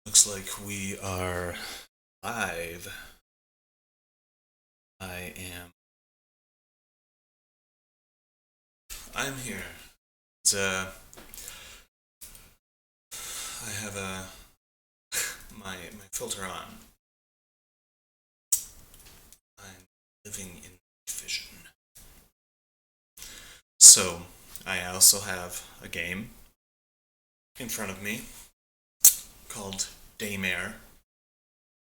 Looks like we are live. I am. I'm here. It's, I have my filter on. I'm living in vision. So I also have a game in front of me called Daymare,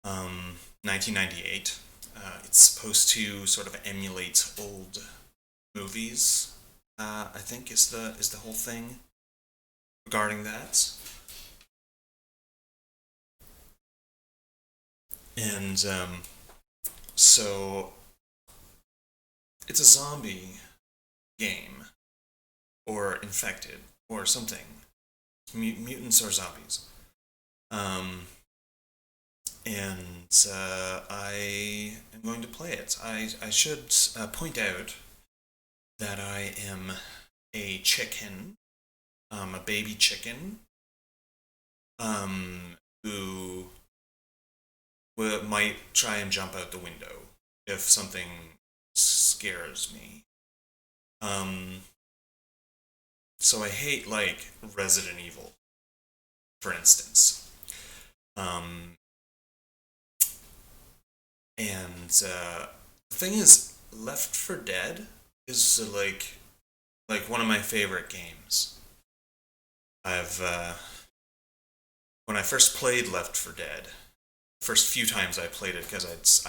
1998. It's supposed to sort of emulate old movies. I think is the whole thing regarding that. And so it's a zombie game, or infected, or something. Mutants or zombies. Um, and I am going to play it. I should point out that I am a chicken, a baby chicken, who might try and jump out the window if something scares me. Um, so I hate, like, Resident Evil, for instance. Um, and the thing is, Left 4 Dead is like one of my favorite games. I've when I first played Left 4 Dead, first few times I played it because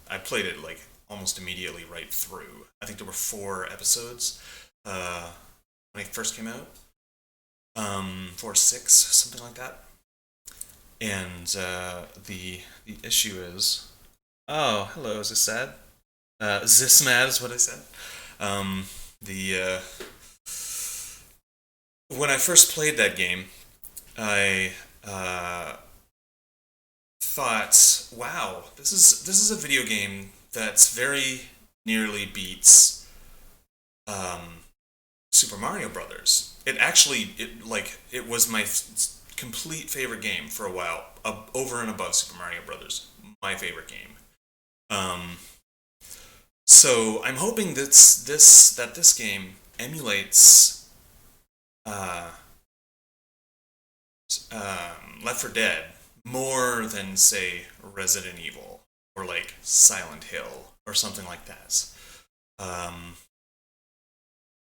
I played it like almost immediately right through. I think there were 4 episodes when it first came out, 4, 6, something like that. And the issue is, oh, hello, is this sad? Is this mad? Is what I said. The When I first played that game, I thought, wow, this is a video game that's very nearly beats um, Super Mario Brothers. It was my complete favorite game for a while, over and above Super Mario Brothers. My favorite game. Um, so I'm hoping that this game emulates uh, Left 4 Dead more than, say, Resident Evil or like Silent Hill or something like that. Um,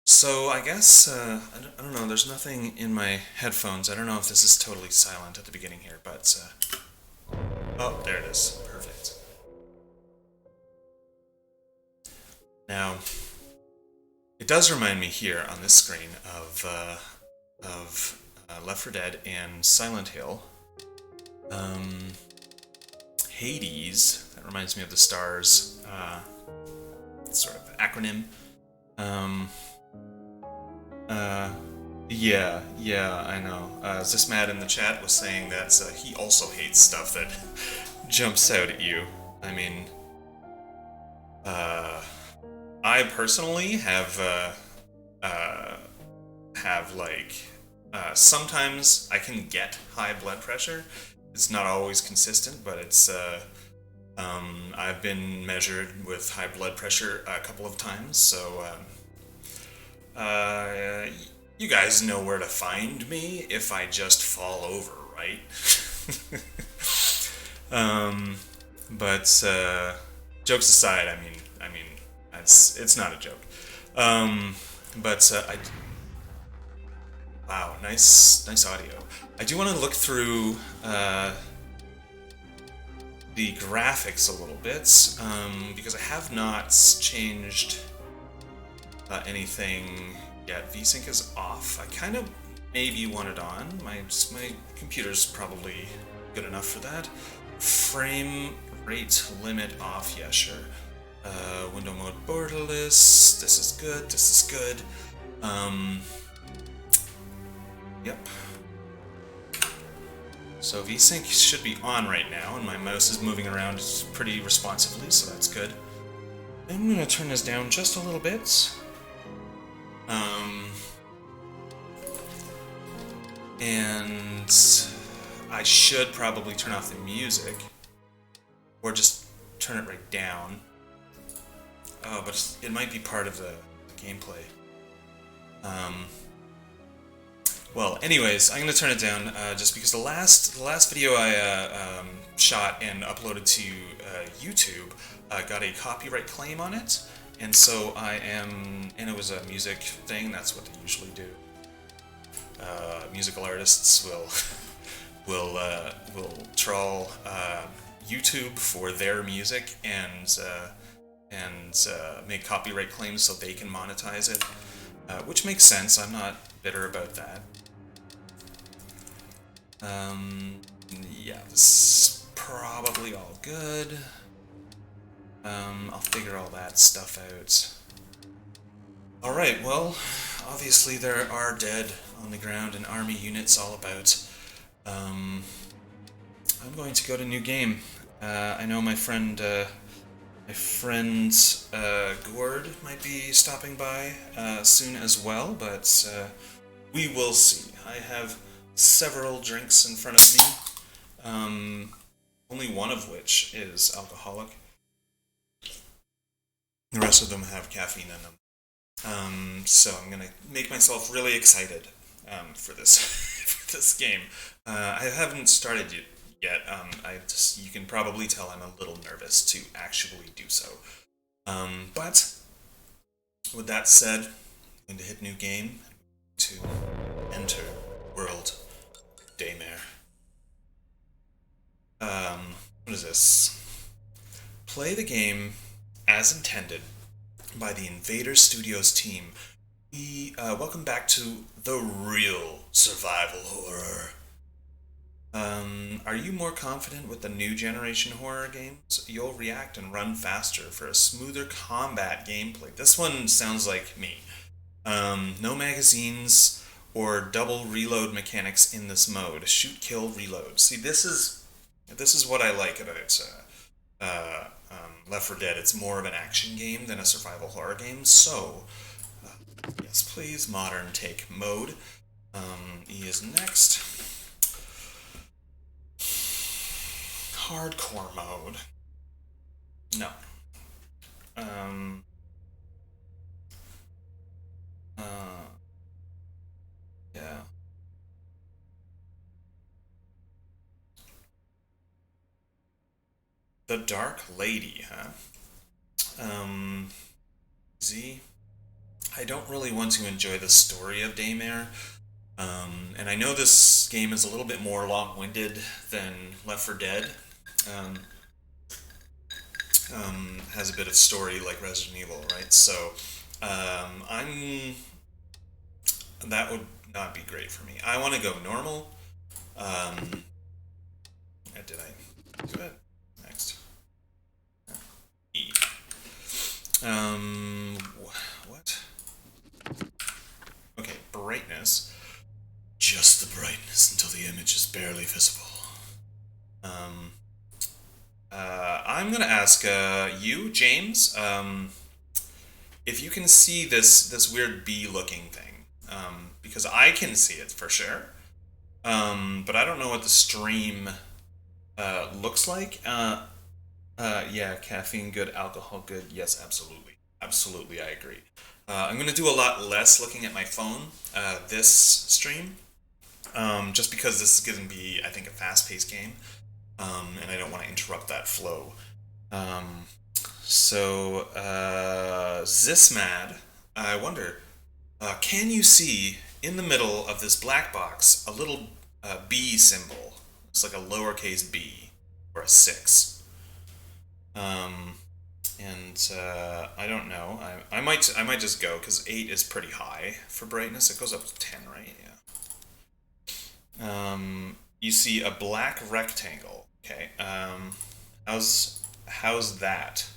so I guess I don't know. There's nothing in my headphones. I don't know if this is totally silent at the beginning here, but oh, there it is. Perfect. Now it does remind me here on this screen of Left 4 Dead and Silent Hill. Hades. That reminds me of the Stars sort of acronym. Um, yeah, I know. This Mad in the chat was saying that he also hates stuff that jumps out at you. I mean, uh, I personally have like sometimes I can get high blood pressure. It's not always consistent, but it's I've been measured with high blood pressure a couple of times, so you guys know where to find me if I just fall over, right? um, but jokes aside, I mean, it's not a joke. But wow, nice audio. I do want to look through the graphics a little bit because I have not changed anything yet. VSync is off. I kind of maybe want it on. My computer's probably good enough for that. Frame rate limit off. Yeah, sure. Window mode borderless. This is good. This is good. Yep. So VSync should be on right now, and my mouse is moving around pretty responsively, so that's good. I'm gonna turn this down just a little bit. And I should probably turn off the music, or just turn it right down. Oh, but it might be part of the gameplay. Um, well, anyways, I'm gonna turn it down just because the last video I shot and uploaded to YouTube got a copyright claim on it, and so and it was a music thing. That's what they usually do. Musical artists will troll YouTube for their music and make copyright claims so they can monetize it, which makes sense. I'm not bitter about that. Yeah, this is probably all good. I'll figure all that stuff out. Alright, well, obviously there are dead on the ground and army units all about. I'm going to go to new game. I know my friend Gord might be stopping by soon as well, but we will see. I have several drinks in front of me, only one of which is alcoholic. The rest of them have caffeine in them. So I'm gonna make myself really excited for this for this game. I haven't started it yet. You can probably tell I'm a little nervous to actually do so. But with that said, I'm going to hit new game to enter world Daymare. What is this? Play the game as intended by the Invader Studios team. Welcome back to the real survival horror. Are you more confident with the new generation horror games? You'll react and run faster for a smoother combat gameplay. This one sounds like me. No magazines or double reload mechanics in this mode. Shoot, kill, reload. See, this is what I like about Left 4 Dead. It's more of an action game than a survival horror game. So, yes, please, modern take mode. E is next. Hardcore mode. No. Yeah. The Dark Lady, huh? Z. I don't really want to enjoy the story of Daymare. And I know this game is a little bit more long-winded than Left 4 Dead. Um, has a bit of story like Resident Evil, right? So, that would not be great for me. I want to go normal. Did I do it? Next. E. What? Okay, brightness. Just the brightness until the image is barely visible. I'm gonna ask you, James, if you can see this weird bee-looking thing, because I can see it for sure, but I don't know what the stream looks like. Yeah, caffeine good, alcohol good. Yes, absolutely, absolutely, I agree. I'm gonna do a lot less looking at my phone this stream, just because this is gonna be, I think, a fast-paced game, and I don't want to interrupt that flow. So, Zismad, I wonder, can you see in the middle of this black box a little B symbol? It's like a lowercase b or a 6. I don't know. I might just go because 8 is pretty high for brightness. It goes up to 10, right? Yeah. You see a black rectangle. Okay. How's that?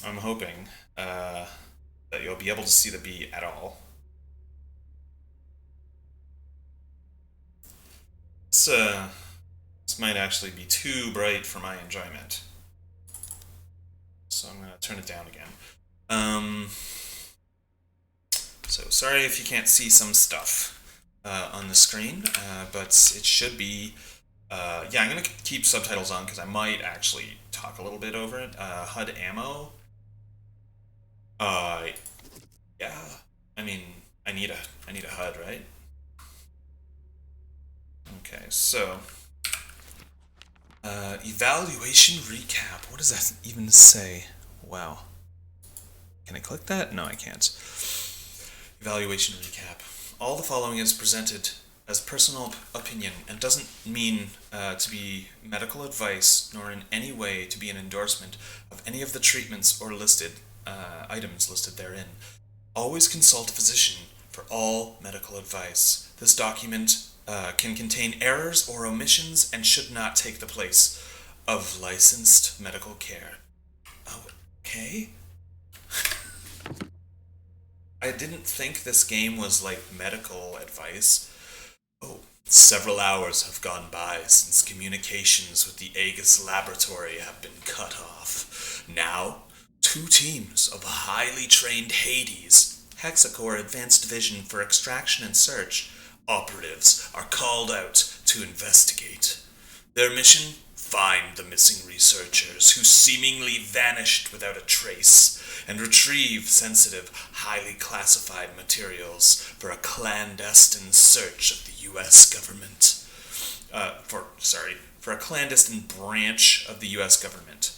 I'm hoping that you'll be able to see the bee at all. This might actually be too bright for my enjoyment. So I'm going to turn it down again. So sorry if you can't see some stuff on the screen, but it should be. Yeah, I'm gonna keep subtitles on because I might actually talk a little bit over it. HUD ammo. Uh, yeah. I mean, I need a HUD, right? Okay, so evaluation recap. What does that even say? Wow. Can I click that? No, I can't. Evaluation recap. All the following is presented as personal opinion and doesn't mean to be medical advice nor in any way to be an endorsement of any of the treatments or listed items listed therein. Always consult a physician for all medical advice. This document can contain errors or omissions and should not take the place of licensed medical care. Oh, okay. I didn't think this game was like medical advice. Oh, several hours have gone by since communications with the Aegis laboratory have been cut off. Now, two teams of highly trained Hades, Hexacore Advanced Division for Extraction and Search, operatives are called out to investigate. Their mission? Find the missing researchers who seemingly vanished without a trace and retrieve sensitive, highly classified materials for a clandestine search of the U.S. government. For a clandestine branch of the U.S. government.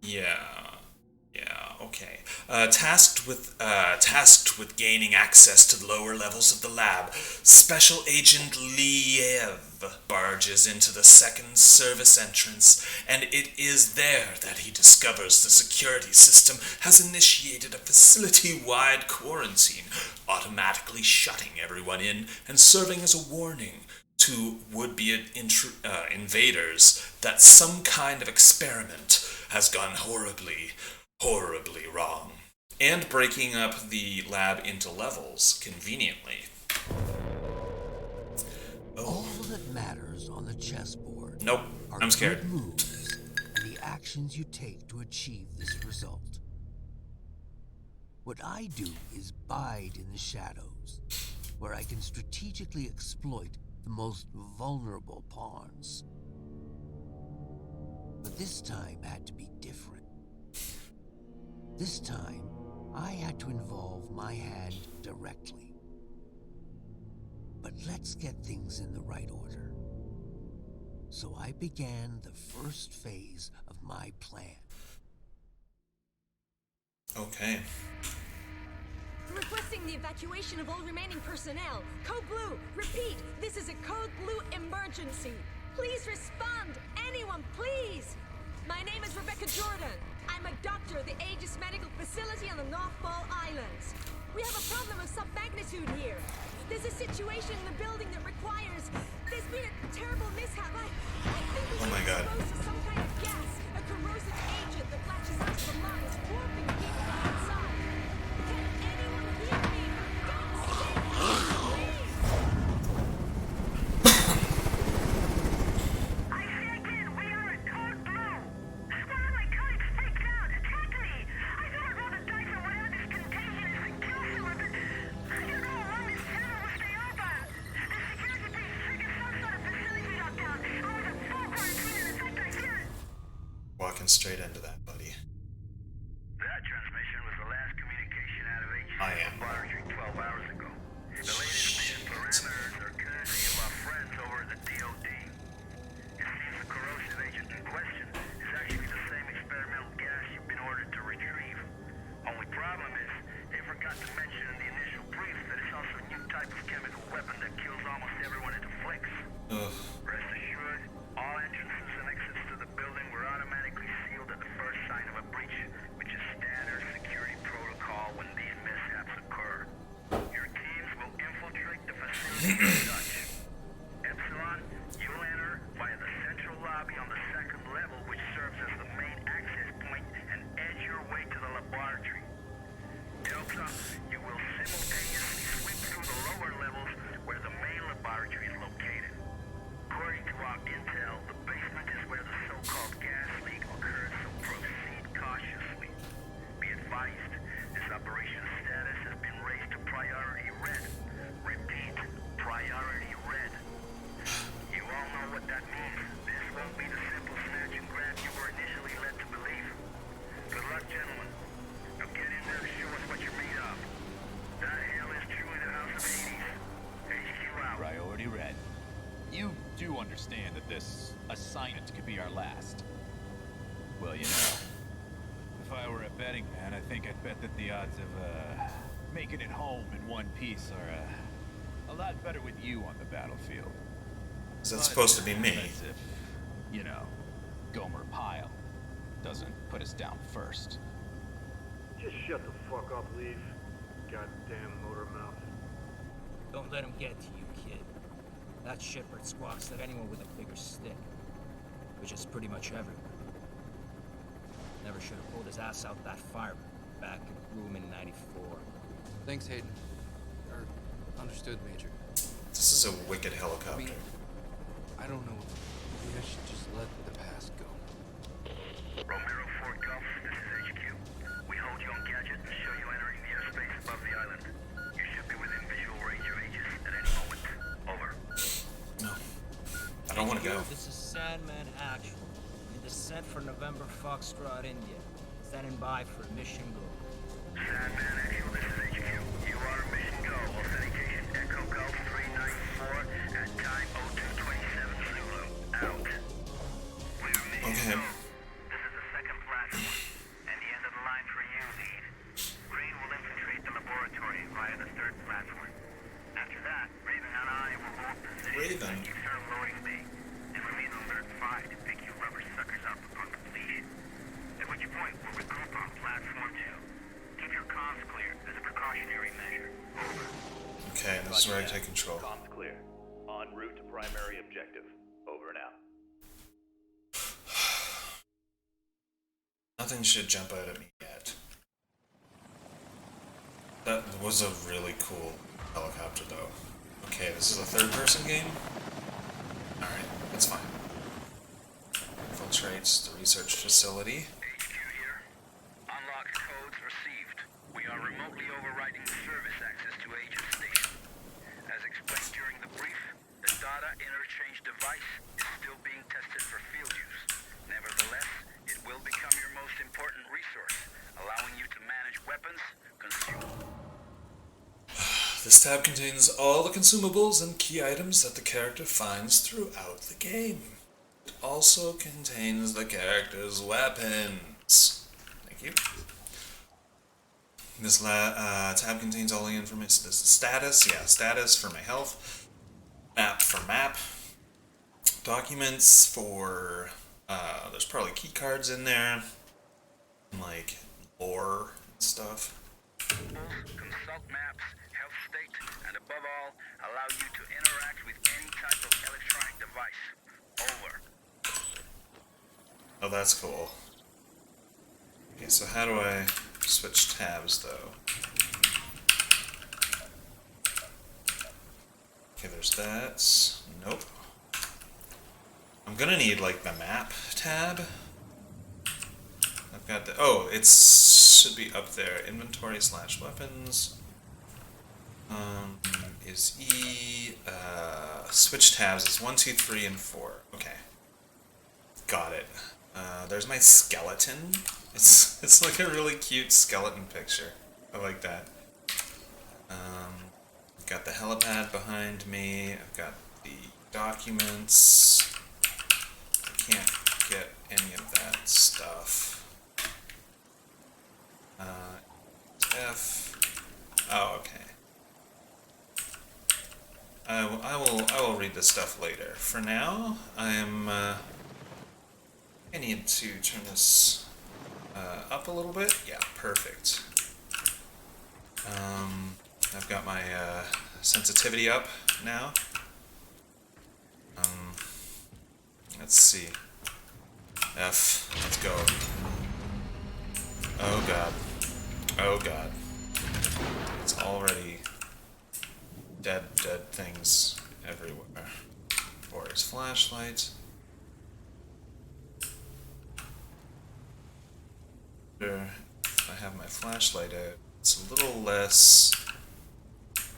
Yeah. Yeah, okay. Tasked with gaining access to the lower levels of the lab, Special Agent Liev barges into the second service entrance, and it is there that he discovers the security system has initiated a facility-wide quarantine, automatically shutting everyone in and serving as a warning to would-be invaders that some kind of experiment has gone horribly wrong, and breaking up the lab into levels conveniently. Oh. All that matters on the chessboard Nope, are I'm scared. good moves and the actions you take to achieve this result. What I do is bide in the shadows, where I can strategically exploit the most vulnerable pawns. But this time had to be different. This time, I had to involve my hand directly. But let's get things in the right order. So I began the first phase of my plan. Okay. Requesting the evacuation of all remaining personnel. Code Blue, repeat, this is a Code Blue emergency. Please respond, anyone, please. My name is Rebecca Jordan. I'm a doctor at the Aegis Medical Facility on the North Ball Islands. We have a problem of some magnitude here. There's a situation in the building that requires... There's been a terrible mishap. I think we've been exposed to some kind of gas, a corrosive agent that latches onto the lungs, warping people inside. Can anyone hear me? For God's sake, please! I say again, we are at Code Blue. One of my colleagues freaked out. Attack me! I thought I'd roll the dice on whatever this contagion is and kill someone, but I don't know how long this channel will stay open. The security piece triggered some sort of facility lockdown. I was at full quarantine and the fact I didn't. Walking straight into that, buddy. That transmission was the last communication out of HQ I am. laboratory 12 hours ago. The latest mission parameters are courtesy of our friends over at the DOD. It seems the corrosive agent in question is actually the same experimental gas you've been ordered to retrieve. Only problem is, they forgot to mention in the initial brief that it's also a new type of chemical weapon that kills almost everyone it afflicts. Ugh. Rest assured, all entrances and exits to the building were automatically sealed at the first sign of a breach, which is standard security protocol when these mishaps occur. assignment could be our last. Well, you know, if I were a betting man, I think I'd bet that the odds of making it home in one piece are a lot better with you on the battlefield. Is that supposed to be me? That's if, you know, Gomer Pyle doesn't put us down first. Just shut the fuck up, Leaf. Goddamn motor mouth. Don't let him get to you, kid. That shitbird squawks at anyone with a bigger stick, which is pretty much everyone. Never should have pulled his ass out that fire back in Bloom in '94. Thanks, Hayden. Understood, Major. This is a wicked helicopter. I don't know. Maybe I should just let the past go. Romero 4 Golf, this is HQ. We hold you on gadget and show you entering the airspace above the island. You should be within visual range of Aegis at any moment. Over. No. I don't want to go. This is Sandman Actual. In descent for November Foxtrot, India. Standing by for mission go. Sandman Actual, this is HQ. You are mission go. Authentication Echo Golf 394 at time 0227 Zulu. Out. We're mission Okay. go. This is the second platform, and the end of the line for you, Lead. Green will infiltrate the laboratory via the third platform. After that, Raven and I will hold position Raven? at external loading bay, and remain on alert 5 to pick you rubber suckers up upon completion. At which point, we'll regroup on platform 2. Keep your comms clear as a precautionary measure. Over. Okay, this is where I take control. Comms clear. En route to primary objective. Over and out. Nothing should jump out at me yet. That was a really cool helicopter, though. Okay, this is a third-person game? Alright, that's fine. Infiltrates the research facility. HQ here. Unlock codes received. We are remotely overriding the service access to Agent Station. As explained during the brief, the data interchange device is still being tested for field use. Nevertheless, it will become your most important resource, allowing you to manage weapons, consume. This tab contains all the consumables and key items that the character finds throughout the game. It also contains the character's weapons. Thank you. This tab contains all the information. This is status. Yeah, status for my health. Map for map. Documents for... there's probably key cards in there. And, like, lore and stuff. Consult maps, health state, and above all, allow you to interact with any type of electronic device. Over. Oh, that's cool. Okay, so how do I switch tabs, though? Okay, there's that. Nope. I'm gonna need, like, the map tab. I've got the... Oh, it should be up there. Inventory / weapons. Is E... switch tabs is 1, 2, 3, and 4. Okay. Got it. There's my skeleton. It's like a really cute skeleton picture. I like that. I've got the helipad behind me. I've got the documents. I can't get any of that stuff. F. Oh, okay. I will read this stuff later. For now, I need to turn this up a little bit. Yeah, perfect. I've got my sensitivity up now. Let's see. F. Let's go. Oh god. Oh god. It's already dead things everywhere. Or his flashlight. If I have my flashlight out, it's a little less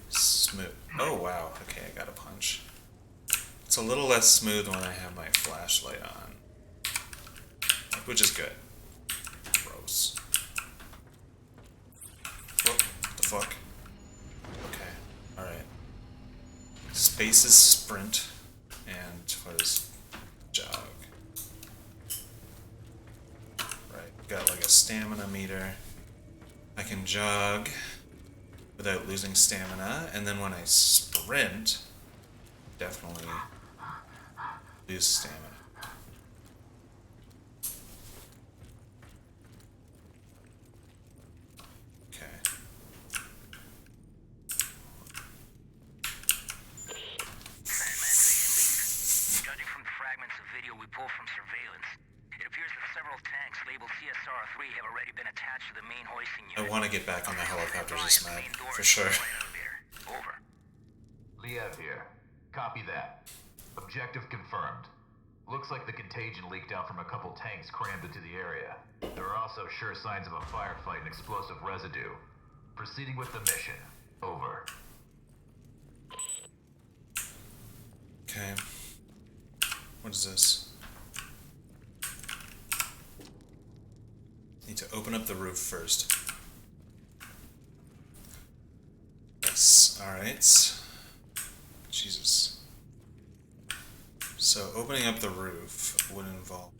smooth. Oh wow, okay, I got a punch. It's a little less smooth when I have my flashlight on. Which is good. Gross. What the fuck? Okay, alright. Space is sprint, and what is jog? got like a stamina meter. I can jog without losing stamina, and then when I sprint, definitely lose stamina. Okay. Judging from the fragments of video we pulled from surveillance, it appears that several tanks labeled CSR-3 have already been attached to the main hoisting I unit. want to get back on the helicopter just mad, for sure. Over. Liev here. Copy that. Objective confirmed. Looks like the contagion leaked out from a couple tanks crammed into the area. There are also sure signs of a firefight and explosive residue. Proceeding with the mission. Over. Okay. What is this? Need to open up the roof first. Yes, alright. Jesus. So opening up the roof would involve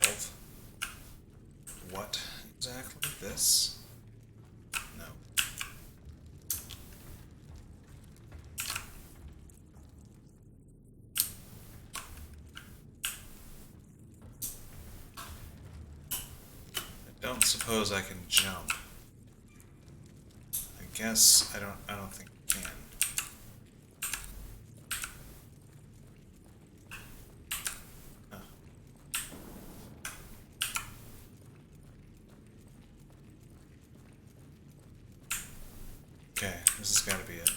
what exactly? This? No. I don't suppose I can jump. I guess I don't think I can. Huh. Okay, this has got to be it.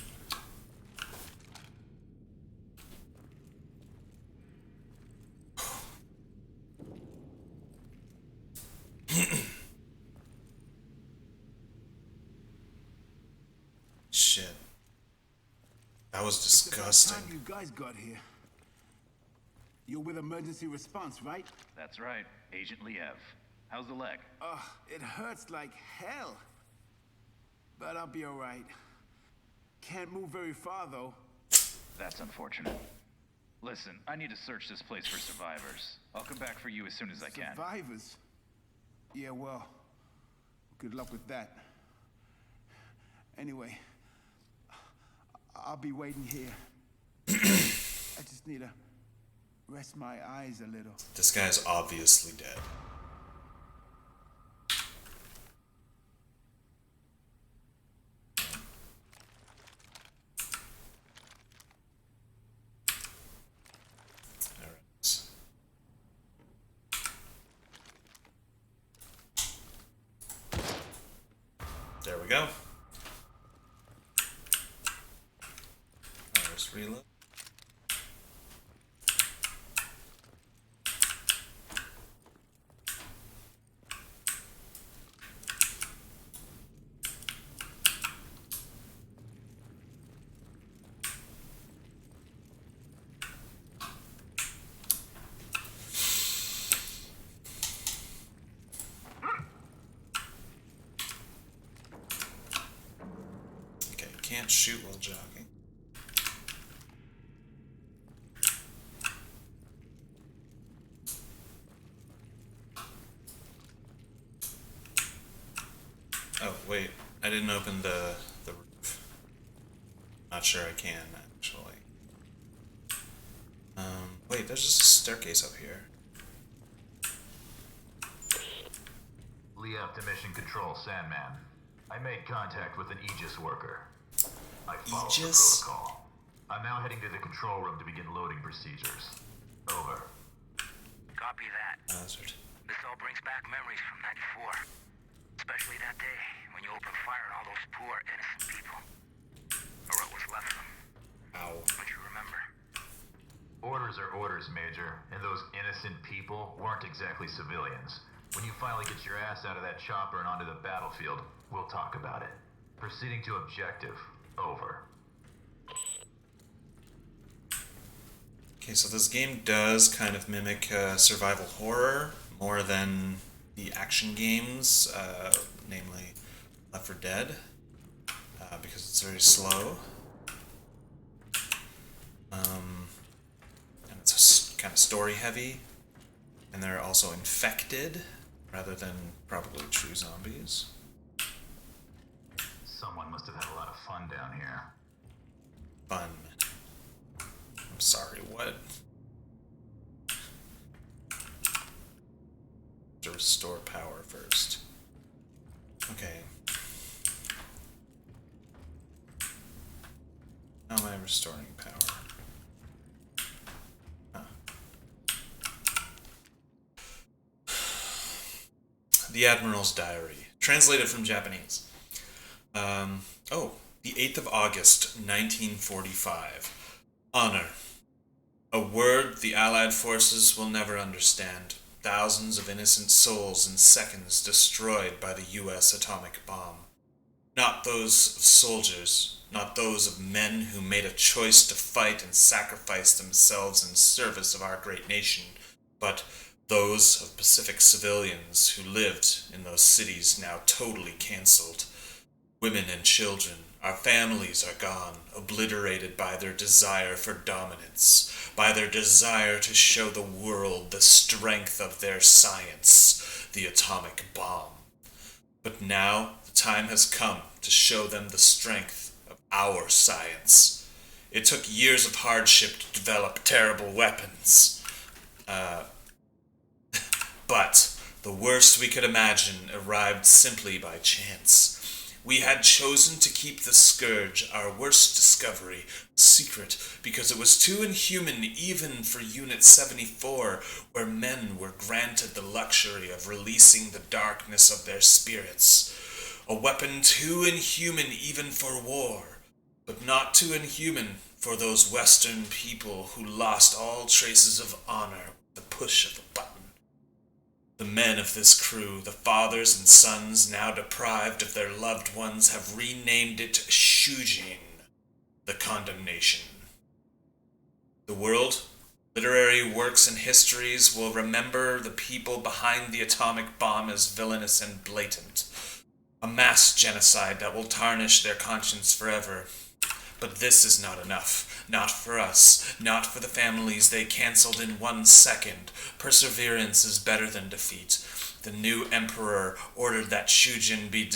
Shit. That was disgusting. How you guys got here? You're with emergency response, right? That's right, Agent Liev. How's the leg? It hurts like hell. But I'll be alright. Can't move very far, though. That's unfortunate. Listen, I need to search this place for survivors. I'll come back for you as soon as I can. Survivors? Yeah, well, good luck with that. Anyway, I'll be waiting here. I just need to rest my eyes a little. This guy's obviously dead. Alright. There we go. Let's reload. Okay, can't shoot while jogging. Oh, wait. I didn't open the roof. Not sure I can, actually. Wait, there's just a staircase up here. Liev to Mission Control, Sandman. I made contact with an Aegis worker. I followed the Aegis? protocol. I'm now heading to the control room to begin loading procedures. Over. Copy that. Hazard. This all brings back memories from '94. Especially that day when you opened fire on all those poor, innocent people. Or what was left of them. Ow. Don't you remember? Orders are orders, Major, and those innocent people weren't exactly civilians. When you finally get your ass out of that chopper and onto the battlefield, we'll talk about it. Proceeding to objective. Over. Okay, so this game does kind of mimic survival horror more than the action games, namely Left 4 Dead, because it's very slow. And it's kind of story heavy, and they're also infected, rather than probably true zombies. Someone must have had a lot of fun down here. Fun. I'm sorry, what? To restore power first. Okay. How am I restoring power? Huh. The Admiral's Diary. Translated from Japanese. Oh, the 8th of August, 1945. Honor. A word the Allied forces will never understand. Thousands of innocent souls in seconds destroyed by the U.S. atomic bomb. Not those of soldiers, not those of men who made a choice to fight and sacrifice themselves in service of our great nation, but those of Pacific civilians who lived in those cities now totally cancelled. Women and children, our families are gone, obliterated by their desire for dominance, by their desire to show the world the strength of their science, the atomic bomb. But now the time has come to show them the strength of our science. It took years of hardship to develop terrible weapons. But the worst we could imagine arrived simply by chance. We had chosen to keep the Scourge, our worst discovery, secret because it was too inhuman even for Unit 74, where men were granted the luxury of releasing the darkness of their spirits. A weapon too inhuman even for war, but not too inhuman for those Western people who lost all traces of honor with the push of a button. The men of this crew, the fathers and sons now deprived of their loved ones, have renamed it Shujin, the condemnation. The world, literary works and histories will remember the people behind the atomic bomb as villainous and blatant. A mass genocide that will tarnish their conscience forever. But this is not enough. Not for us. Not for the families they cancelled in 1 second. Perseverance is better than defeat. The new emperor ordered that Shujin be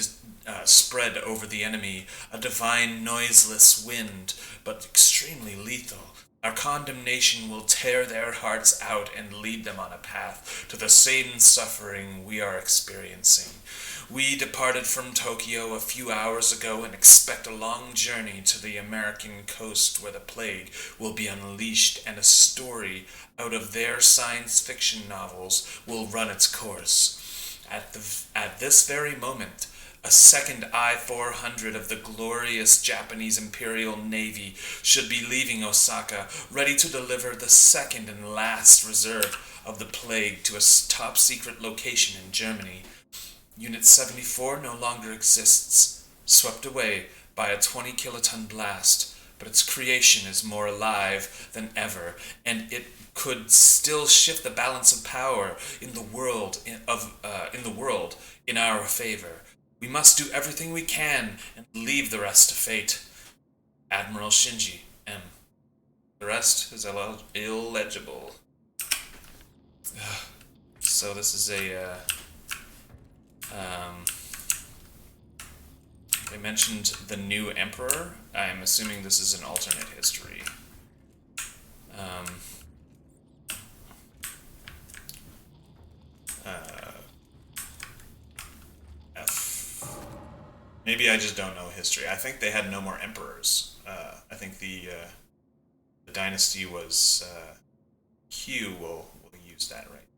spread over the enemy, a divine noiseless wind, but extremely lethal. Our condemnation will tear their hearts out and lead them on a path to the same suffering we are experiencing. We departed from Tokyo a few hours ago and expect a long journey to the American coast where the plague will be unleashed and a story out of their science fiction novels will run its course. At this very moment, a second I-400 of the glorious Japanese Imperial Navy should be leaving Osaka, ready to deliver the second and last reserve of the plague to a top-secret location in Germany. Unit 74 no longer exists, swept away by a 20-kiloton blast, but its creation is more alive than ever, and it could still shift the balance of power in the world in our favor. We must do everything we can and leave the rest to fate. Admiral Shinji, M. The rest is illegible. So this is a they mentioned the new emperor. I'm assuming this is an alternate history. F. Maybe I just don't know history. I think they had no more emperors. I think the dynasty was Q. We'll use that, right?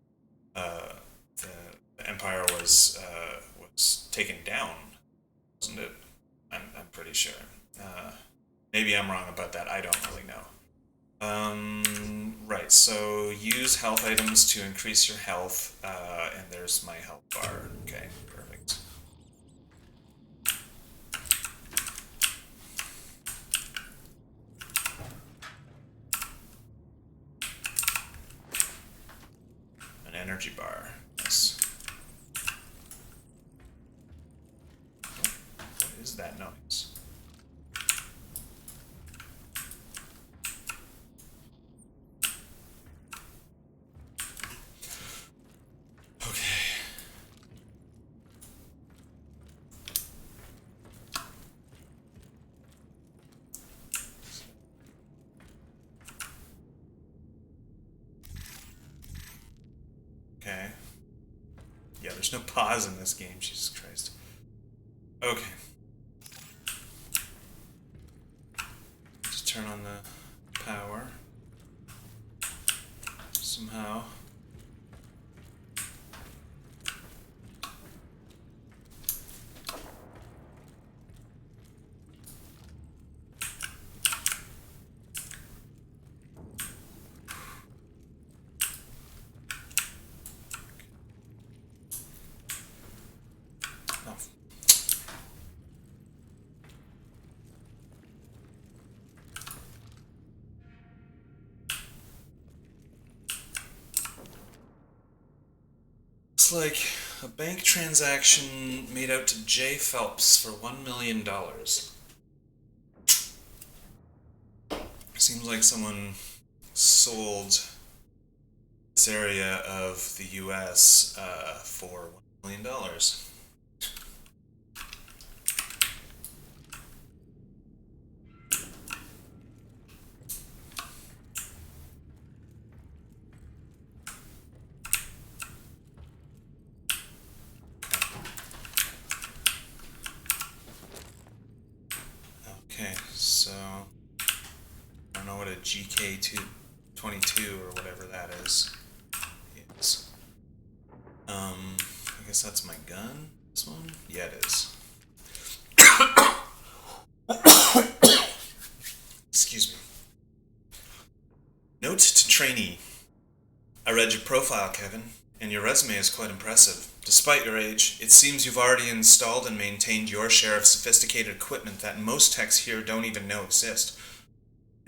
The empire was taken down, wasn't it? I'm pretty sure. Maybe I'm wrong about that. I don't really know. Right. So use health items to increase your health, and there's my health bar. Okay, perfect. An energy bar. Yes. What is that noise? Okay. Yeah, there's no pause in this game, Jesus Christ. Okay. Just turn on the power. Somehow. Oh. Looks like a bank transaction made out to Jay Phelps for $1 million. Seems like someone sold this area of the U.S. For $1 million. Okay, so I don't know what a GK22 or whatever that is. I guess that's my gun. This one? Yeah, it is. Excuse me. Note to trainee. I read your profile, Kevin, and your resume is quite impressive. Despite your age, it seems you've already installed and maintained your share of sophisticated equipment that most techs here don't even know exist.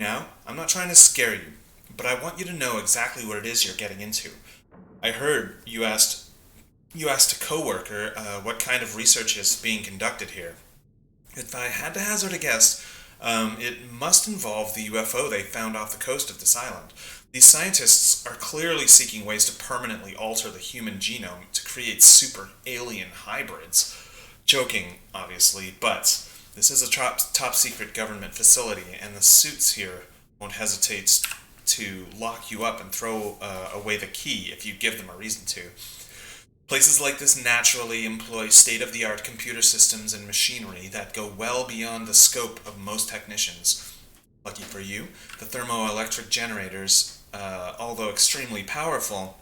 Now, I'm not trying to scare you, but I want you to know exactly what it is you're getting into. I heard you asked a coworker what kind of research is being conducted here. If I had to hazard a guess, it must involve the UFO they found off the coast of this island. These scientists are clearly seeking ways to permanently alter the human genome to create super alien hybrids. Joking, obviously, but this is a top secret government facility, and the suits here won't hesitate to lock you up and throw away the key if you give them a reason to. Places like this naturally employ state-of-the-art computer systems and machinery that go well beyond the scope of most technicians. Lucky for you, the thermoelectric generators, although extremely powerful,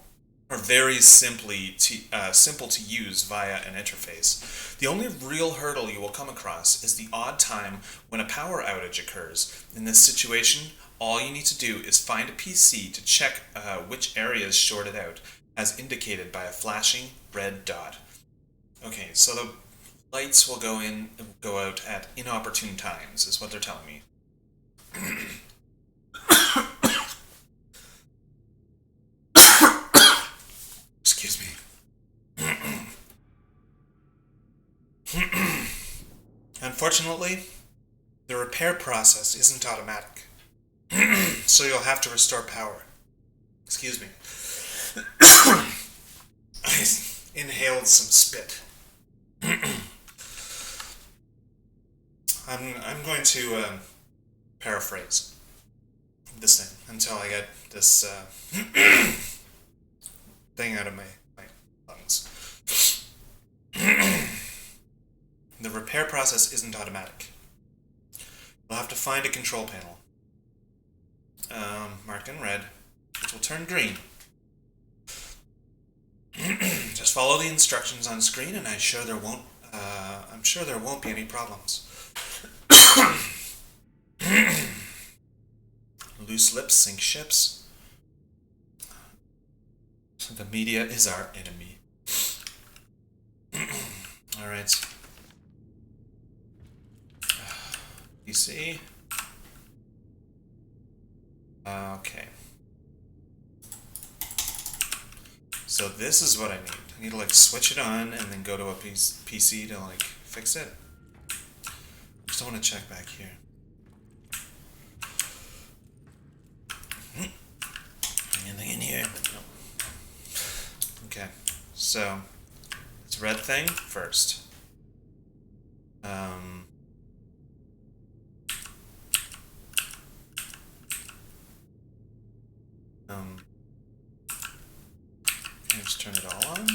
are very simple to use via an interface. The only real hurdle you will come across is the odd time when a power outage occurs. In this situation, all you need to do is find a PC to check which area is shorted out, as indicated by a flashing red dot. Okay, so the lights will go out at inopportune times, is what they're telling me. Excuse me. Unfortunately, the repair process isn't automatic, so you'll have to restore power. Excuse me. I inhaled some spit. I'm going to paraphrase this thing until I get this thing out of my lungs. The repair process isn't automatic. You'll have to find a control panel, marked in red, which will turn green. Just follow the instructions on screen, and I'm sure there won't be any problems. Loose lips sink ships. The media is our enemy. All right. PC. Okay. So this is what I need. I need to like switch it on and then go to a PC to like fix it. I just want to check back here. Anything in here? No. Okay. So this red thing first. Can I just turn it all on?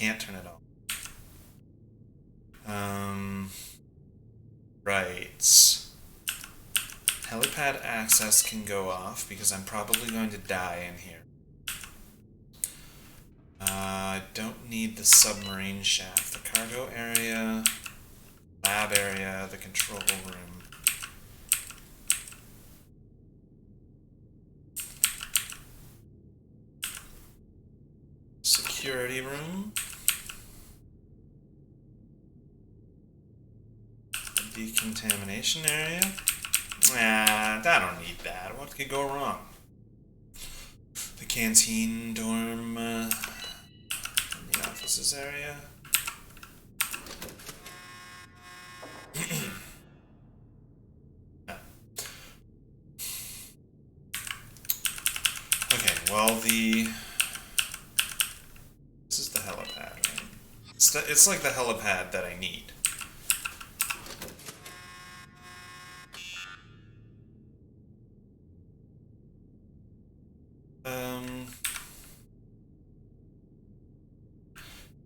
can't turn it off. Right. Helipad access can go off because I'm probably going to die in here. I don't need the submarine shaft. The cargo area, lab area, the control room. Security room. The decontamination area. Nah, I don't need that. What could go wrong? The canteen, dorm, and the offices area. Okay, well, this is the helipad, right? It's like the helipad that I need.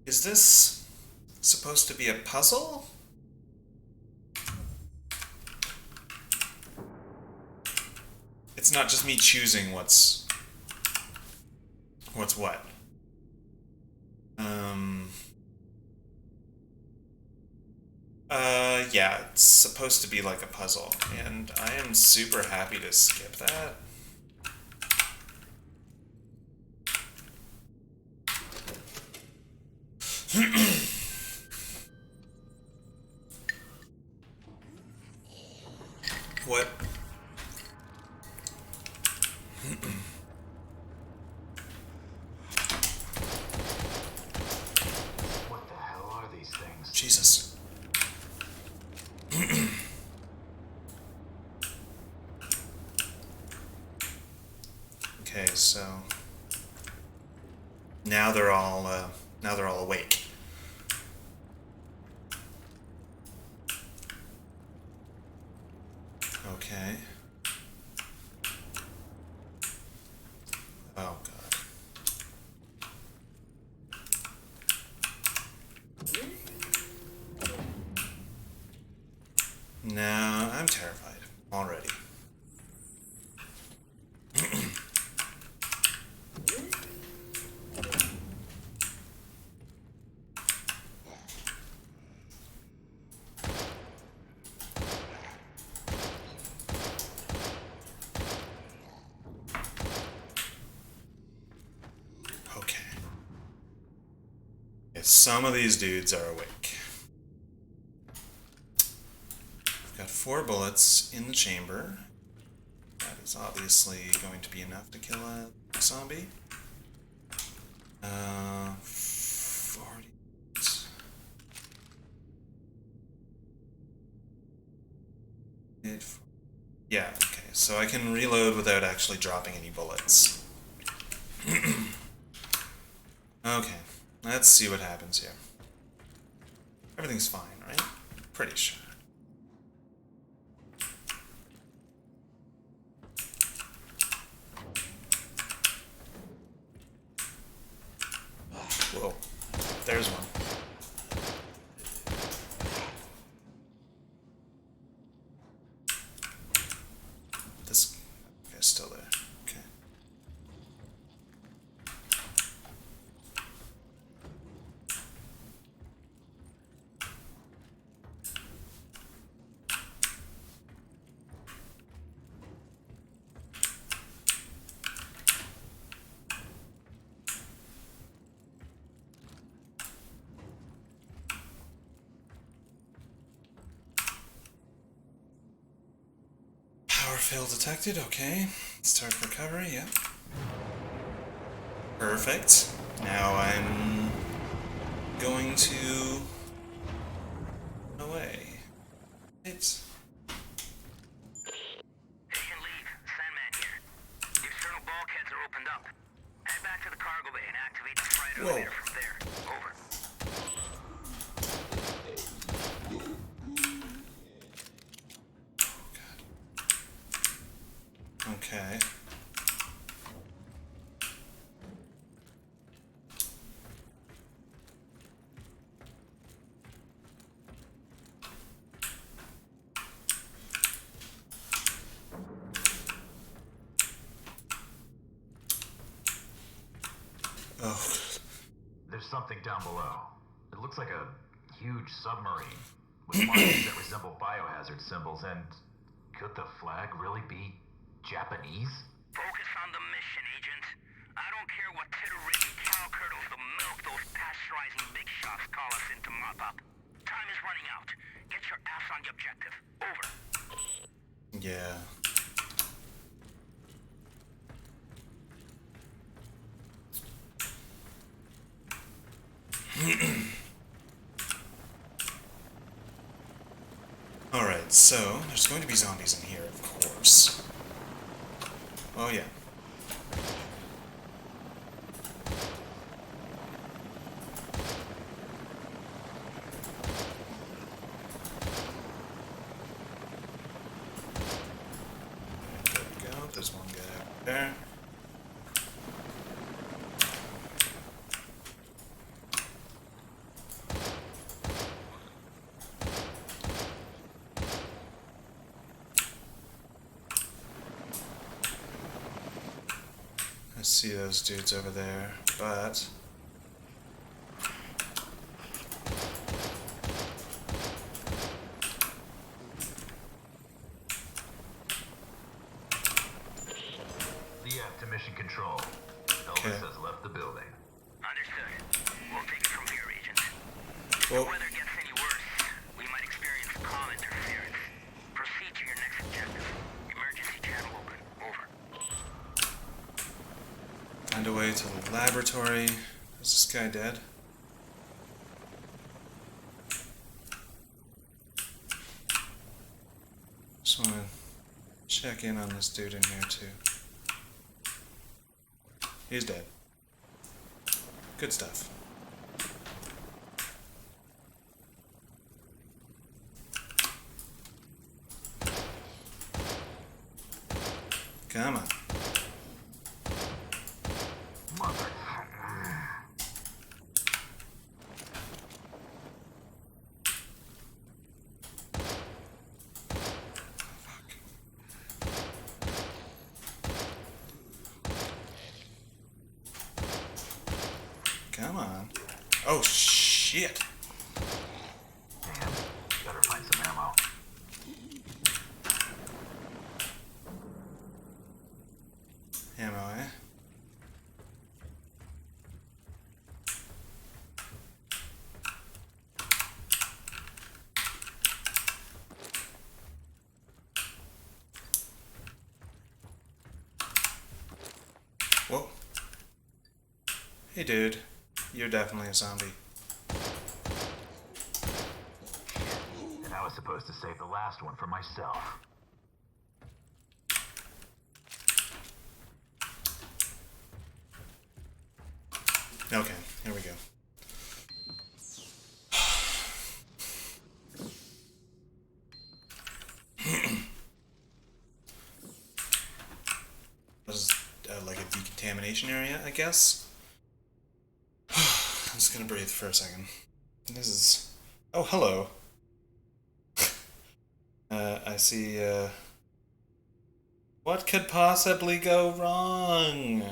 Is this supposed to be a puzzle? It's not just me choosing what's what. Yeah, it's supposed to be like a puzzle, and I am super happy to skip that. What? What the hell are these things? Jesus. Okay, so now they're all awake. Okay. Oh god. Now I'm terrified already. Okay. Yeah, some of these dudes are awake. I've got 4 bullets in the chamber. That is obviously going to be enough to kill a zombie. 40. Yeah, okay, so I can reload without actually dropping any bullets. Okay, let's see what happens here. Everything's fine, right? Pretty sure. Whoa, there's one. This guy's still there. Okay. Power fail detected, okay. Start recovery, yep. Perfect. Now I'm going to away. It's Agent Leave, Sandman here. The external bulkheads are opened up. Head back to the cargo bay and activate the freight elevator from there. Over. okay. something down below. It looks like a huge submarine with markings that resemble biohazard symbols, and could the flag really be Japanese? Focus on the mission, Agent. I don't care what titter-ridden cow curdles the milk those pasteurizing big shots call us in to mop up. Time is running out. Get your ass on the objective. Over. Yeah. Alright, so there's going to be zombies in here, of course. Oh yeah. There we go, there's one guy up there. I see those dudes over there, but Leah to mission control. Elvis Okay. has left the building. Understood. We'll take it from here, Agent. If well, the weather gets any worse, we might experience comm interference. Proceed to your next objective. Emergency channel open. Over. find a way to the laboratory. Is this guy dead? Just want to check in on this dude in here too. He's dead. Good stuff. Come on. Mother. Come on. Oh shit. Damn. Better find some ammo. Ammo, eh? Whoa. Hey dude, you're definitely a zombie. And I was supposed to save the last one for myself. Okay, here we go. This is like a decontamination area, I guess. I'm just gonna breathe for a second. This is. Oh, hello. I see. What could possibly go wrong?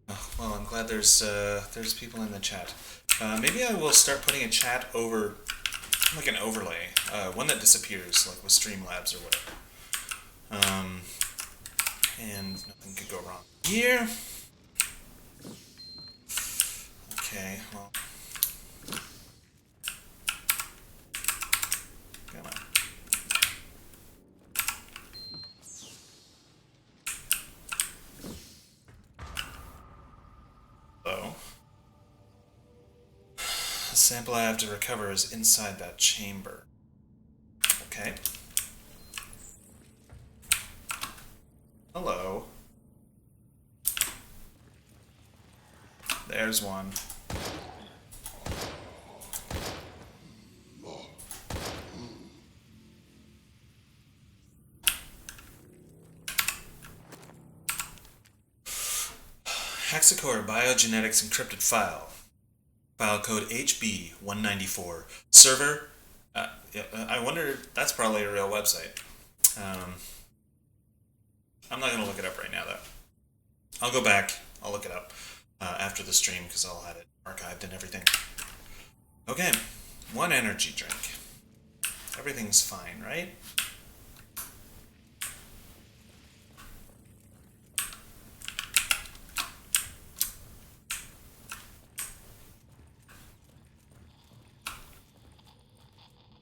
Oh, well, I'm glad there's people in the chat. Maybe I will start putting a chat over, like an overlay, one that disappears, like with Streamlabs or whatever. And nothing could go wrong here. Okay, well. Come on. So, the sample I have to recover is inside that chamber. Okay. Hello. There's one. Hexacore biogenetics encrypted file. File code HB194. Server. I wonder. That's probably a real website. I'm not gonna look it up right now, though. I'll go back. I'll look it up after the stream because I'll have it archived and everything. Okay, 1 energy drink. Everything's fine, right?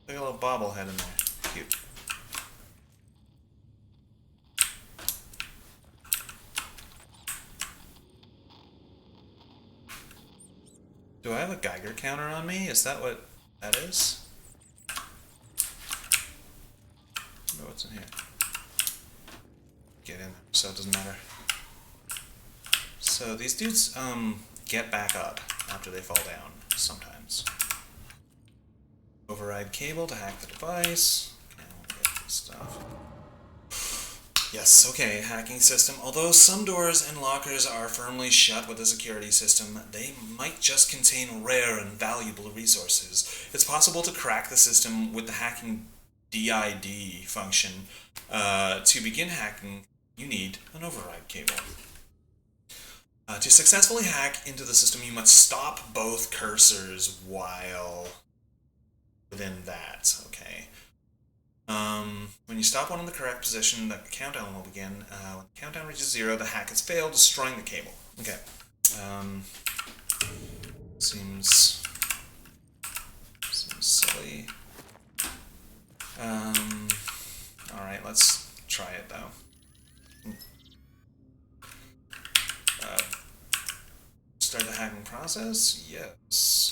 Look at a little bobblehead in there. Cute. Do I have a Geiger counter on me? Is that what that is? I wonder what's in here. Get in there, so it doesn't matter. So these dudes get back up after they fall down sometimes. Override cable to hack the device. Okay, I want to get this stuff. Yes, okay, hacking system. Although some doors and lockers are firmly shut with a security system, they might just contain rare and valuable resources. It's possible to crack the system with the hacking DID function. To begin hacking, you need an override cable. To successfully hack into the system, you must stop both cursors while within that, okay. When you stop one in the correct position, the countdown will begin. When the countdown reaches 0, the hack has failed, destroying the cable. Okay. Seems silly. Alright, let's try it though. Start the hacking process? Yes.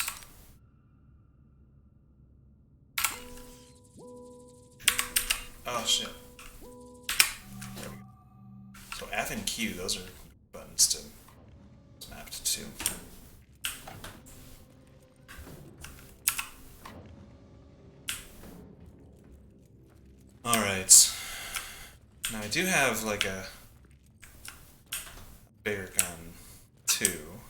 Oh shit. There we go. So F and Q, those are buttons to mapped to. Alright. Now I do have like a bigger gun too.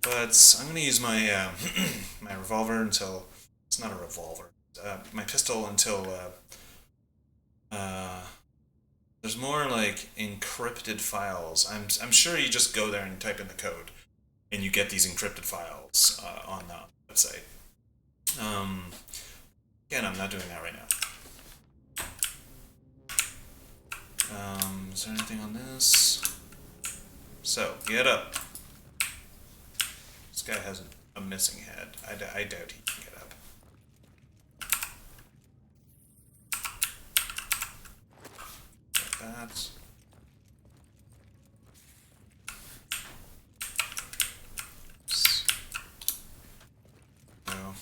But I'm gonna use my my revolver until it's not a revolver. My pistol until there's more like encrypted files. I'm sure you just go there and type in the code, and you get these encrypted files on the website. Again, I'm not doing that right now. Is there anything on this? So get up. This guy has a missing head. I doubt he can get up. Like that. No.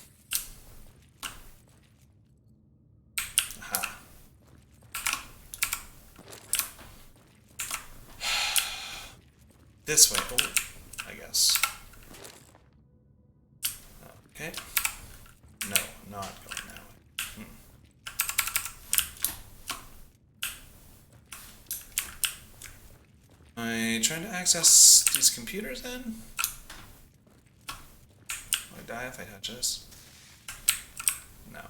Aha. This way. Oh, I guess. Okay. No, I'm not going that way. Am I trying to access these computers then? Will I die if I touch this? No.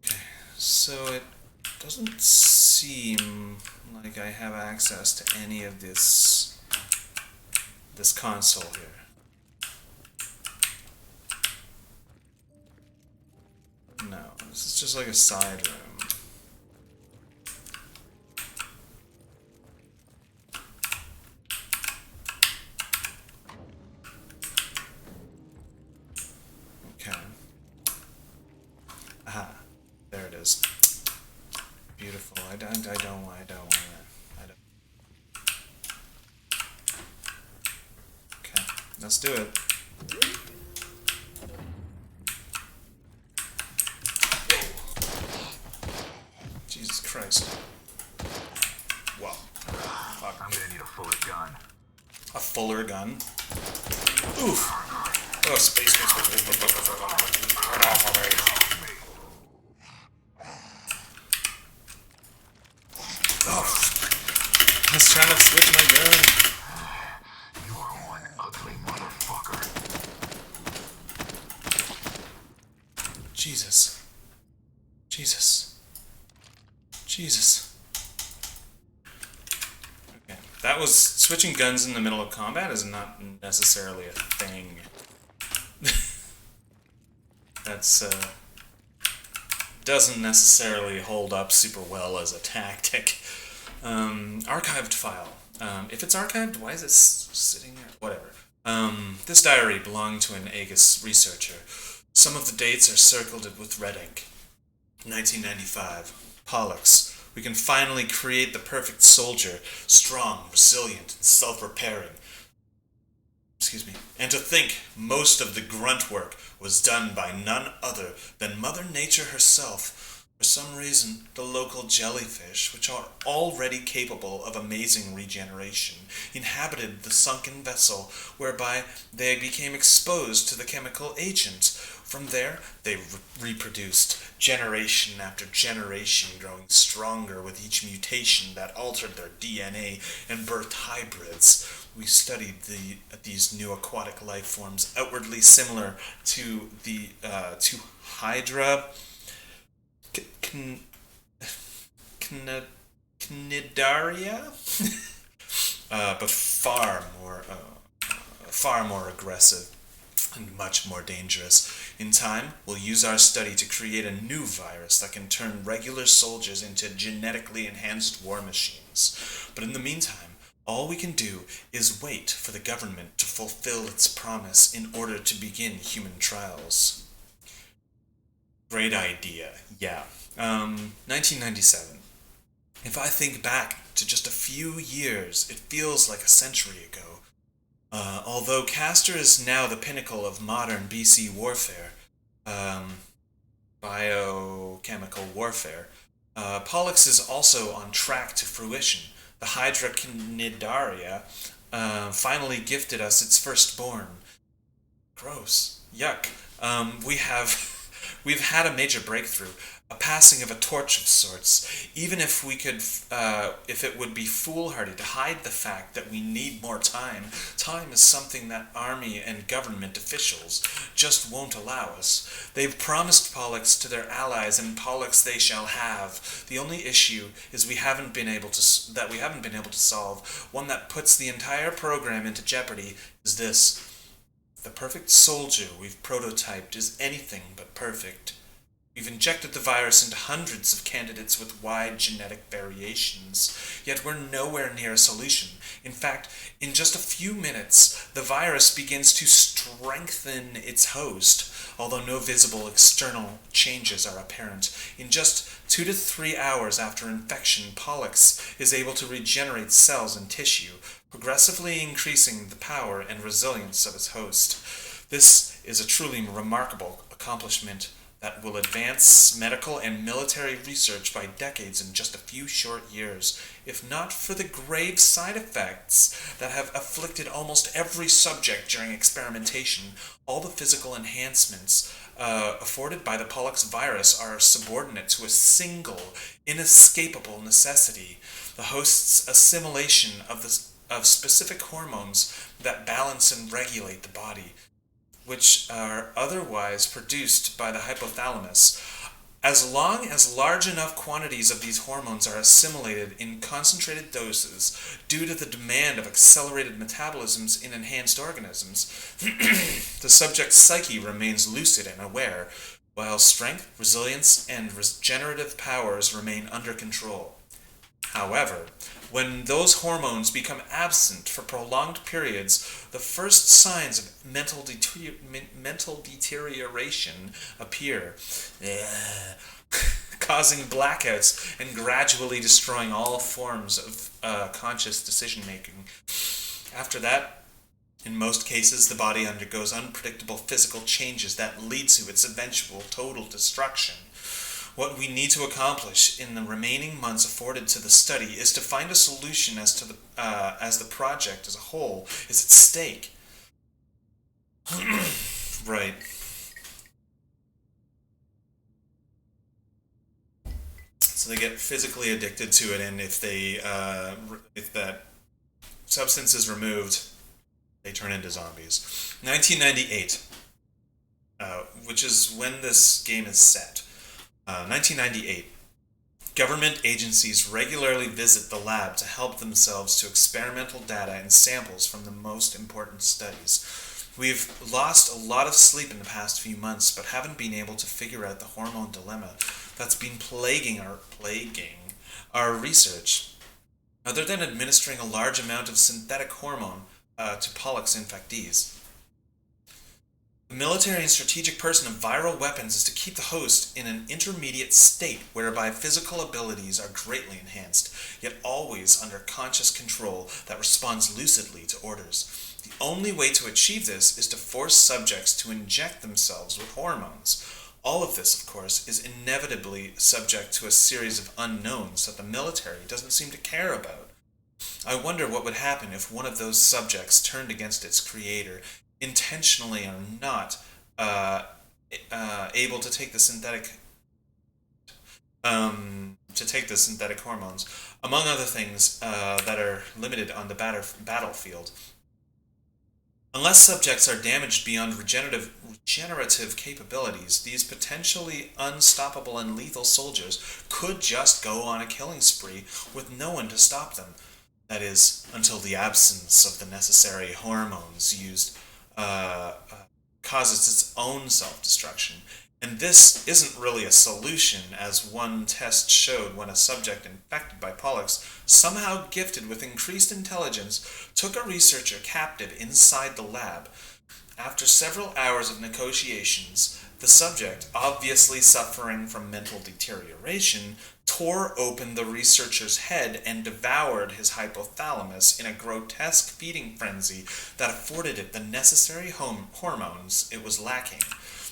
Okay, so it doesn't seem like I have access to any of this console here. No, this is just like a side room. Okay. Aha, there it is. Beautiful. I don't want that. I don't. Okay, let's do it. Jesus Christ. Wow. Fuck. I'm gonna need a fuller gun. A fuller gun? Oof. Oh, space. Turn off already. Oh. I was trying to switch my gun. You are one ugly motherfucker. Jesus. Jesus. Okay. That was... Switching guns in the middle of combat is not necessarily a thing. That's, doesn't necessarily hold up super well as a tactic. Archived file. If it's archived, why is it sitting there? Whatever. This diary belonged to an Aegis researcher. Some of the dates are circled with red ink. 1995. Pollux. We can finally create the perfect soldier, strong, resilient, and self-repairing. Excuse me. And to think most of the grunt work was done by none other than Mother Nature herself. For some reason, the local jellyfish, which are already capable of amazing regeneration, inhabited the sunken vessel, whereby they became exposed to the chemical agent. From there, they reproduced, generation after generation, growing stronger with each mutation that altered their DNA and birthed hybrids. We studied these new aquatic life forms, outwardly similar to the to Hydra, Cnidaria, but far more aggressive and much more dangerous. In time, we'll use our study to create a new virus that can turn regular soldiers into genetically enhanced war machines. But in the meantime, all we can do is wait for the government to fulfill its promise in order to begin human trials. Great idea, yeah. 1997. If I think back to just a few years, it feels like a century ago. Although Castor is now the pinnacle of modern BC warfare, biochemical warfare, Pollux is also on track to fruition. The Hydra Cnidaria finally gifted us its firstborn. Gross. Yuck. We've had a major breakthrough, a passing of a torch of sorts. Even if we could, if it would be foolhardy to hide the fact that we need more time, time is something that army and government officials just won't allow us. They've promised Pollux to their allies, and Pollux they shall have. The only issue is we haven't been able to solve. One that puts the entire program into jeopardy is this. The perfect soldier we've prototyped is anything but perfect. We've injected the virus into hundreds of candidates with wide genetic variations, yet we're nowhere near a solution. In fact, in just a few minutes, the virus begins to strengthen its host, although no visible external changes are apparent. In just 2 to 3 hours after infection, Pollux is able to regenerate cells and tissue, progressively increasing the power and resilience of its host. This is a truly remarkable accomplishment that will advance medical and military research by decades in just a few short years. If not for the grave side effects that have afflicted almost every subject during experimentation, all the physical enhancements afforded by the Pollux virus are subordinate to a single, inescapable necessity: the host's assimilation of specific hormones that balance and regulate the body, which are otherwise produced by the hypothalamus. As long as large enough quantities of these hormones are assimilated in concentrated doses due to the demand of accelerated metabolisms in enhanced organisms, the subject's psyche remains lucid and aware, while strength, resilience, and regenerative powers remain under control. However, when those hormones become absent for prolonged periods, the first signs of mental deterioration appear, causing blackouts and gradually destroying all forms of conscious decision-making. After that, in most cases, the body undergoes unpredictable physical changes that lead to its eventual total destruction. What we need to accomplish in the remaining months afforded to the study is to find a solution as the project as a whole is at stake. Right. So they get physically addicted to it, and if that substance is removed, they turn into zombies. 1998, which is when this game is set. 1998. Government agencies regularly visit the lab to help themselves to experimental data and samples from the most important studies. We've lost a lot of sleep in the past few months, but haven't been able to figure out the hormone dilemma that's been plaguing our research. Other than administering a large amount of synthetic hormone to Pollux infectees. The military and strategic person of viral weapons is to keep the host in an intermediate state whereby physical abilities are greatly enhanced, yet always under conscious control that responds lucidly to orders. The only way to achieve this is to force subjects to inject themselves with hormones. All of this, of course, is inevitably subject to a series of unknowns that the military doesn't seem to care about. I wonder what would happen if one of those subjects turned against its creator, intentionally or not, able to take the synthetic hormones, among other things that are limited on the battlefield. Unless subjects are damaged beyond regenerative capabilities, these potentially unstoppable and lethal soldiers could just go on a killing spree with no one to stop them. That is, until the absence of the necessary hormones used causes its own self-destruction. And this isn't really a solution, as one test showed when a subject infected by Pollux, somehow gifted with increased intelligence, took a researcher captive inside the lab. After several hours of negotiations, the subject, obviously suffering from mental deterioration, tore open the researcher's head and devoured his hypothalamus in a grotesque feeding frenzy that afforded it the necessary hormones it was lacking.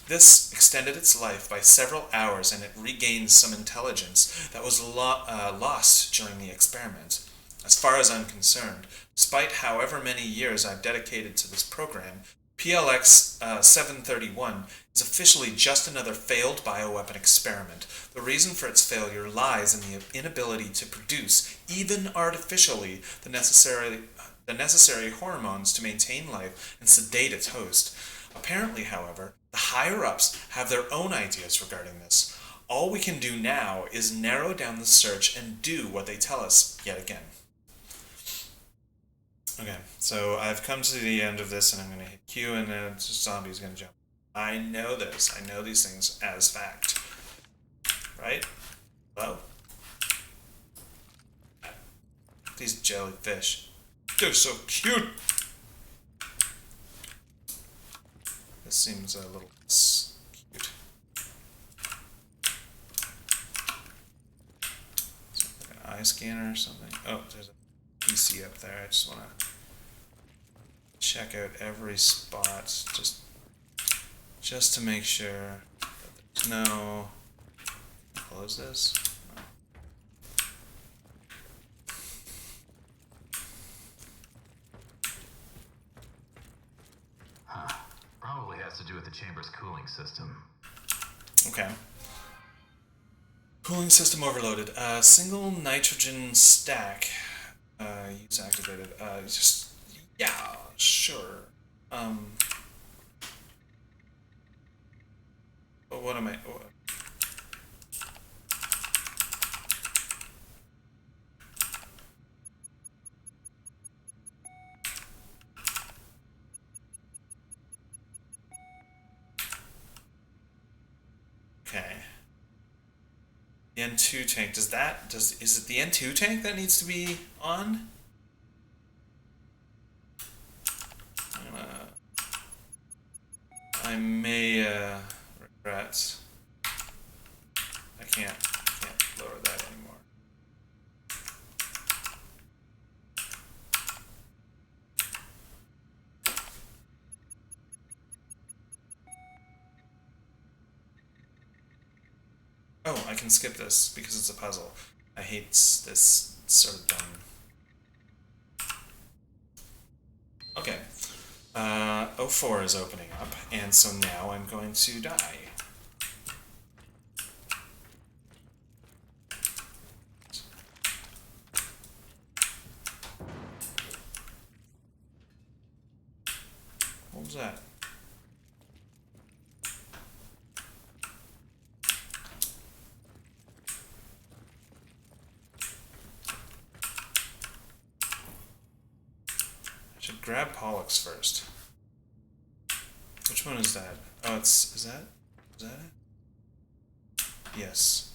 This extended its life by several hours, and it regained some intelligence that was lost during the experiment. As far as I'm concerned, despite however many years I've dedicated to this program, PLX 731 is officially just another failed bioweapon experiment. The reason for its failure lies in the inability to produce, even artificially, the necessary hormones to maintain life and sedate its host. Apparently, however, the higher-ups have their own ideas regarding this. All we can do now is narrow down the search and do what they tell us yet again. Okay, so I've come to the end of this, and I'm going to hit Q, and then the zombie's going to jump. I know this. I know these things as fact. Right? Hello? These jellyfish. They're so cute! This seems a little less cute. Is it like an eye scanner or something? Oh, there's a PC up there. I just want to check out every spot just to make sure that there's no... Close this. Probably has to do with the chamber's cooling system. Okay. Cooling system overloaded. Single nitrogen stack. Use activated. Yeah, sure. What am I? Okay. The N2 tank. Is it the N2 tank that needs to be on? I may regret. I can't lower that anymore. Oh, I can skip this because it's a puzzle. I hate this sort of dumb. Okay. 04 is opening up, and so now I'm going to die. What was that? Should grab Pollux first. Which one is that? Oh, is that it? Yes.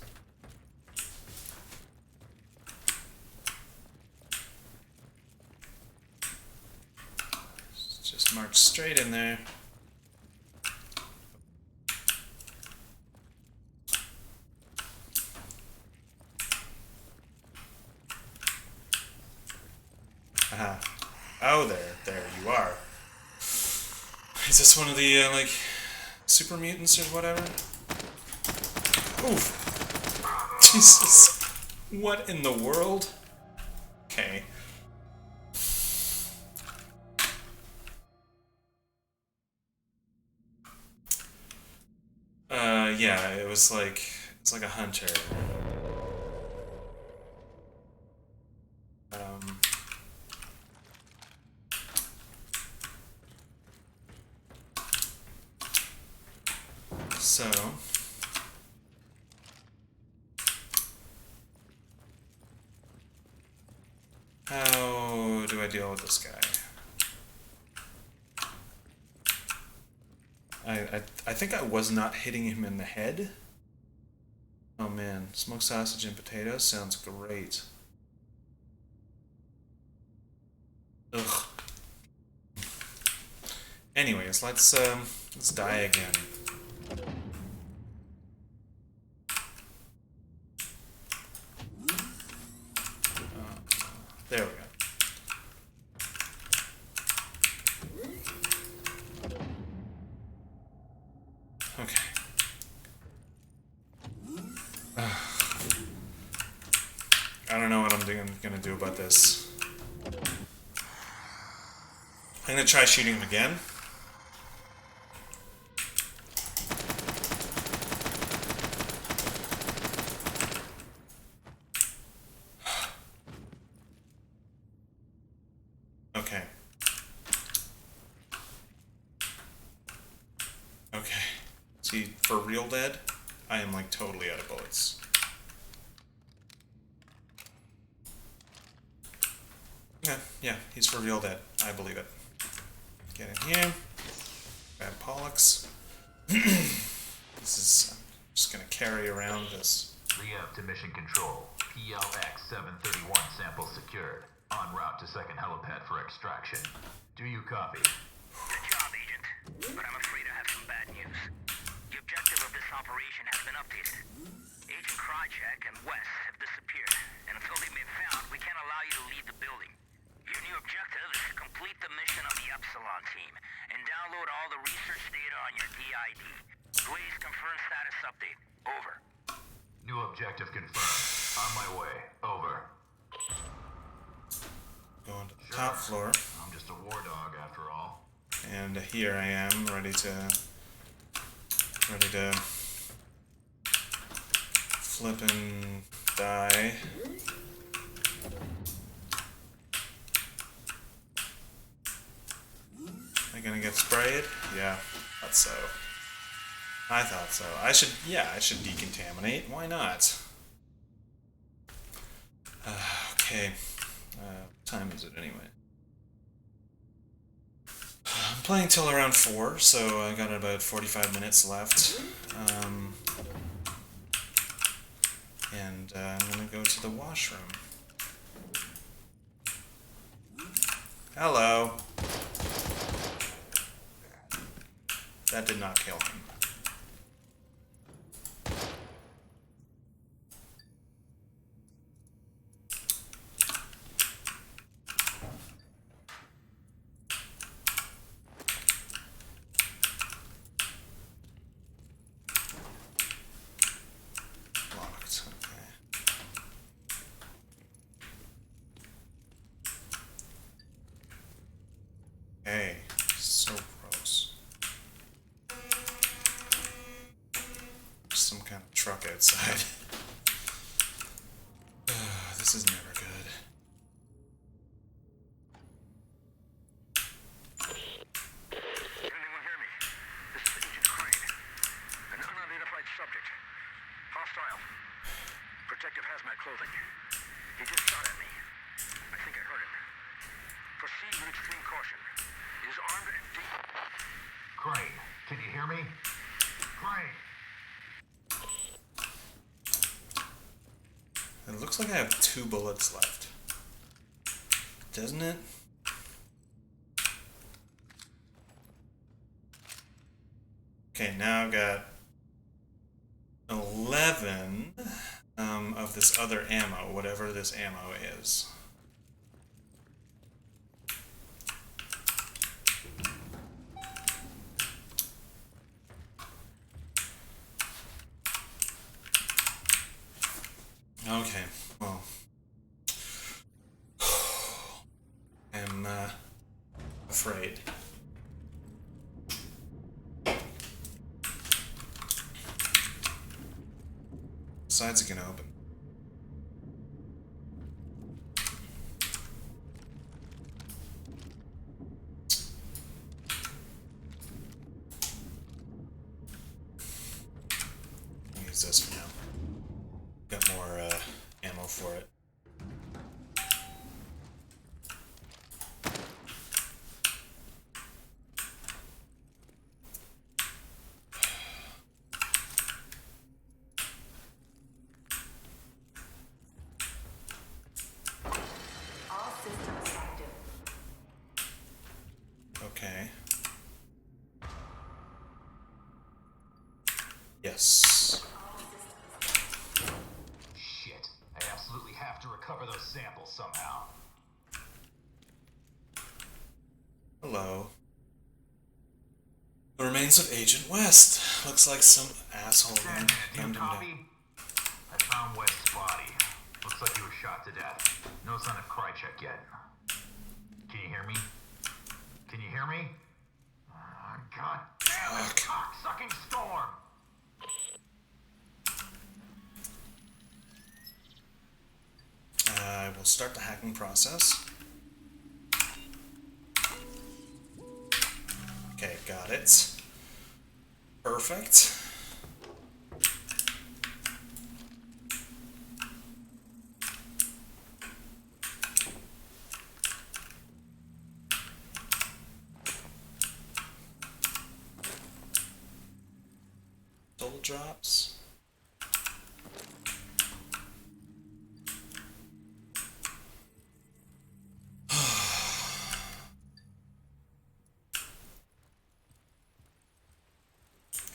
Just march straight in there. Aha. Oh, there you are. Is this one of the, like, super mutants or whatever? Oof. Jesus. What in the world? Okay. Yeah, it's like a hunter. So how do I deal with this guy? I think I was not hitting him in the head. Oh man, smoked sausage and potatoes sounds great. Ugh. Anyways, let's die again. There we go. Okay. I don't know what I'm gonna do about this. I'm gonna try shooting him again. Okay. Okay. Is he for real dead? I am like totally out of bullets. Yeah, he's for real dead. I believe it. Get in here. Grab Pollux. I'm just gonna carry around this. Re-up to mission control. PLX 731 sample secured. En route to second helipad for extraction. Do you copy? Good job, Agent. But I'm afraid I have some bad news. The objective of this operation has been updated. Agent Krychek and Wes have disappeared, and until they've been found, we can't allow you to leave the building. Your new objective is to complete the mission of the Epsilon team and download all the research data on your DID. Please confirm status update. Over. New objective confirmed. On my way. Over. Going to the top floor. I'm just a war dog after all. And here I am, ready to flip and die. Am I gonna get sprayed? Yeah, thought so. I thought so. I should decontaminate. Why not? Okay. What time is it anyway? I'm playing till around 4, so I got about 45 minutes left. And I'm gonna go to the washroom. Hello. That did not kill him. Locked, okay. Hey, so gross. Some kind of truck outside. This is never good. Can anyone hear me? This is Agent Crane. An unidentified subject. Hostile. Protective hazmat clothing. He just shot at me. I think I heard him. Proceed with extreme caution. He is armed and deep. Crane, can you hear me? Crane! It looks like I have 2 bullets left. Doesn't it? Okay, now I've got 11 of this other ammo, whatever this ammo is. Okay, well, I'm afraid. Sides are gonna open. I'll use this for now. Got more ammo for it. All systems active. Okay. Yes. Shit. I absolutely have to recover those samples somehow. Hello. The remains of Agent West. Looks like some asshole Dan, gunned him down. copy? I found West's body. Looks like he was shot to death. No sign of Krychek yet. Can you hear me? Can you hear me? God damn it, cocksucking storm! I will start the hacking process. Okay, got it. Perfect. Double drops.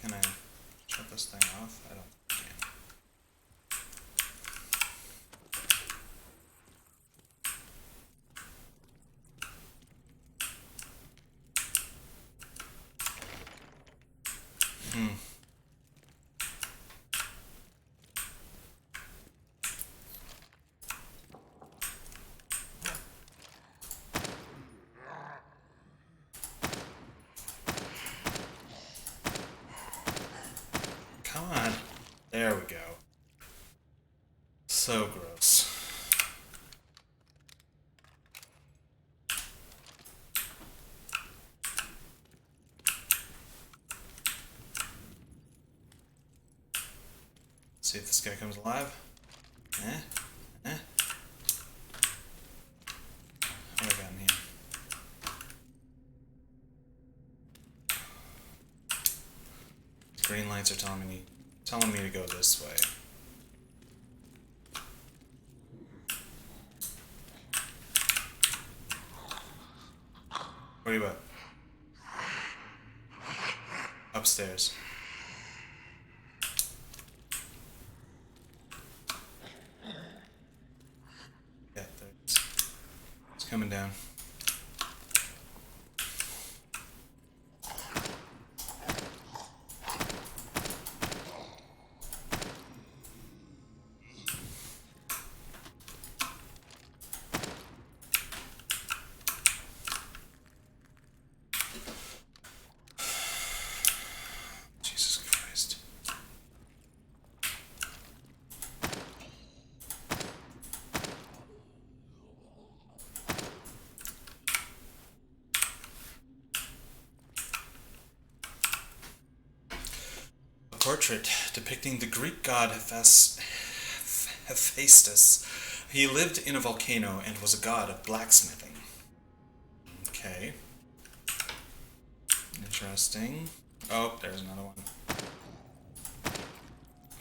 Can I shut this thing off? I don't think I can. Come on. There we go. So gross. See if this guy comes alive. Eh? Eh? What have I got in here? Green lights are telling me to go this way. Where are you at? Upstairs. Yeah, there it is. It's coming down. Jesus Christ. A portrait depicting the Greek god Hephaestus. He lived in a volcano and was a god of blacksmithing. Interesting. Oh, there's another one.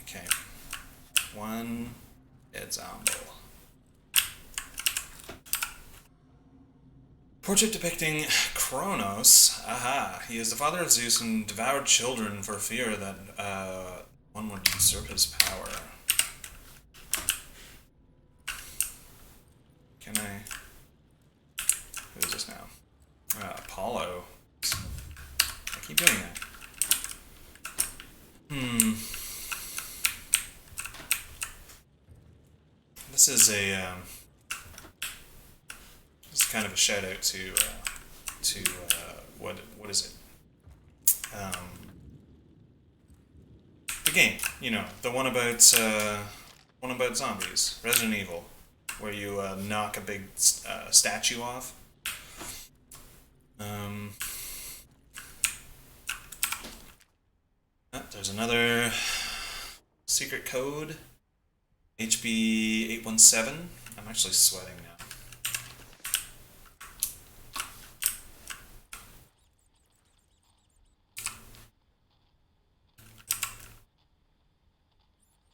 Okay. One dead zombie. Portrait depicting Kronos. Aha. He is the father of Zeus and devoured children for fear that one would usurp his power. Can I... Who is this now? Apollo. I keep doing that. This is a... this is kind of a shout out to what is it? The game, you know, the one about zombies, Resident Evil, where you knock a big statue off. There's another secret code, HB 817. I'm actually sweating now.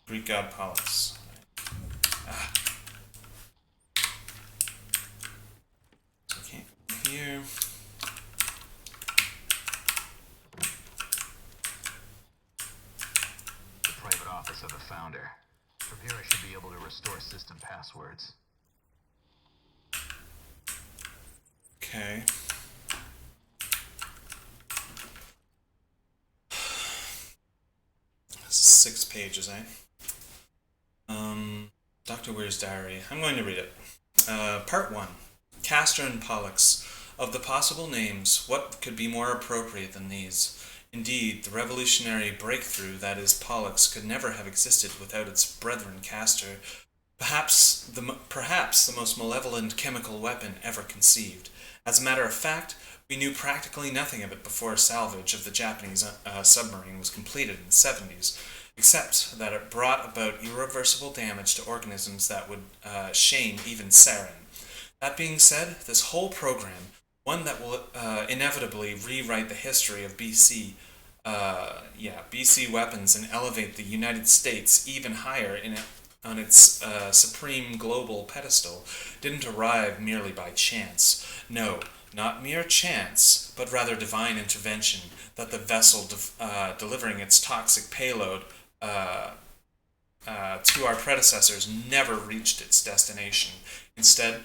Greek god Pallas. Ah. Okay, here. The private office of the founder. Prepare should be able to restore system passwords. Okay. This is 6 pages, eh? Dr. Weir's diary. I'm going to read it. Part 1. Castor and Pollux. Of the possible names, what could be more appropriate than these? Indeed, the revolutionary breakthrough that is Pollux could never have existed without its brethren Castor, perhaps the most malevolent chemical weapon ever conceived. As a matter of fact, we knew practically nothing of it before salvage of the Japanese submarine was completed in the 70s, except that it brought about irreversible damage to organisms that would shame even sarin. That being said, this whole program, one that will inevitably rewrite the history of BC weapons and elevate the United States even higher on its supreme global pedestal, didn't arrive merely by chance. No, not mere chance, but rather divine intervention, that the vessel delivering its toxic payload to our predecessors never reached its destination, instead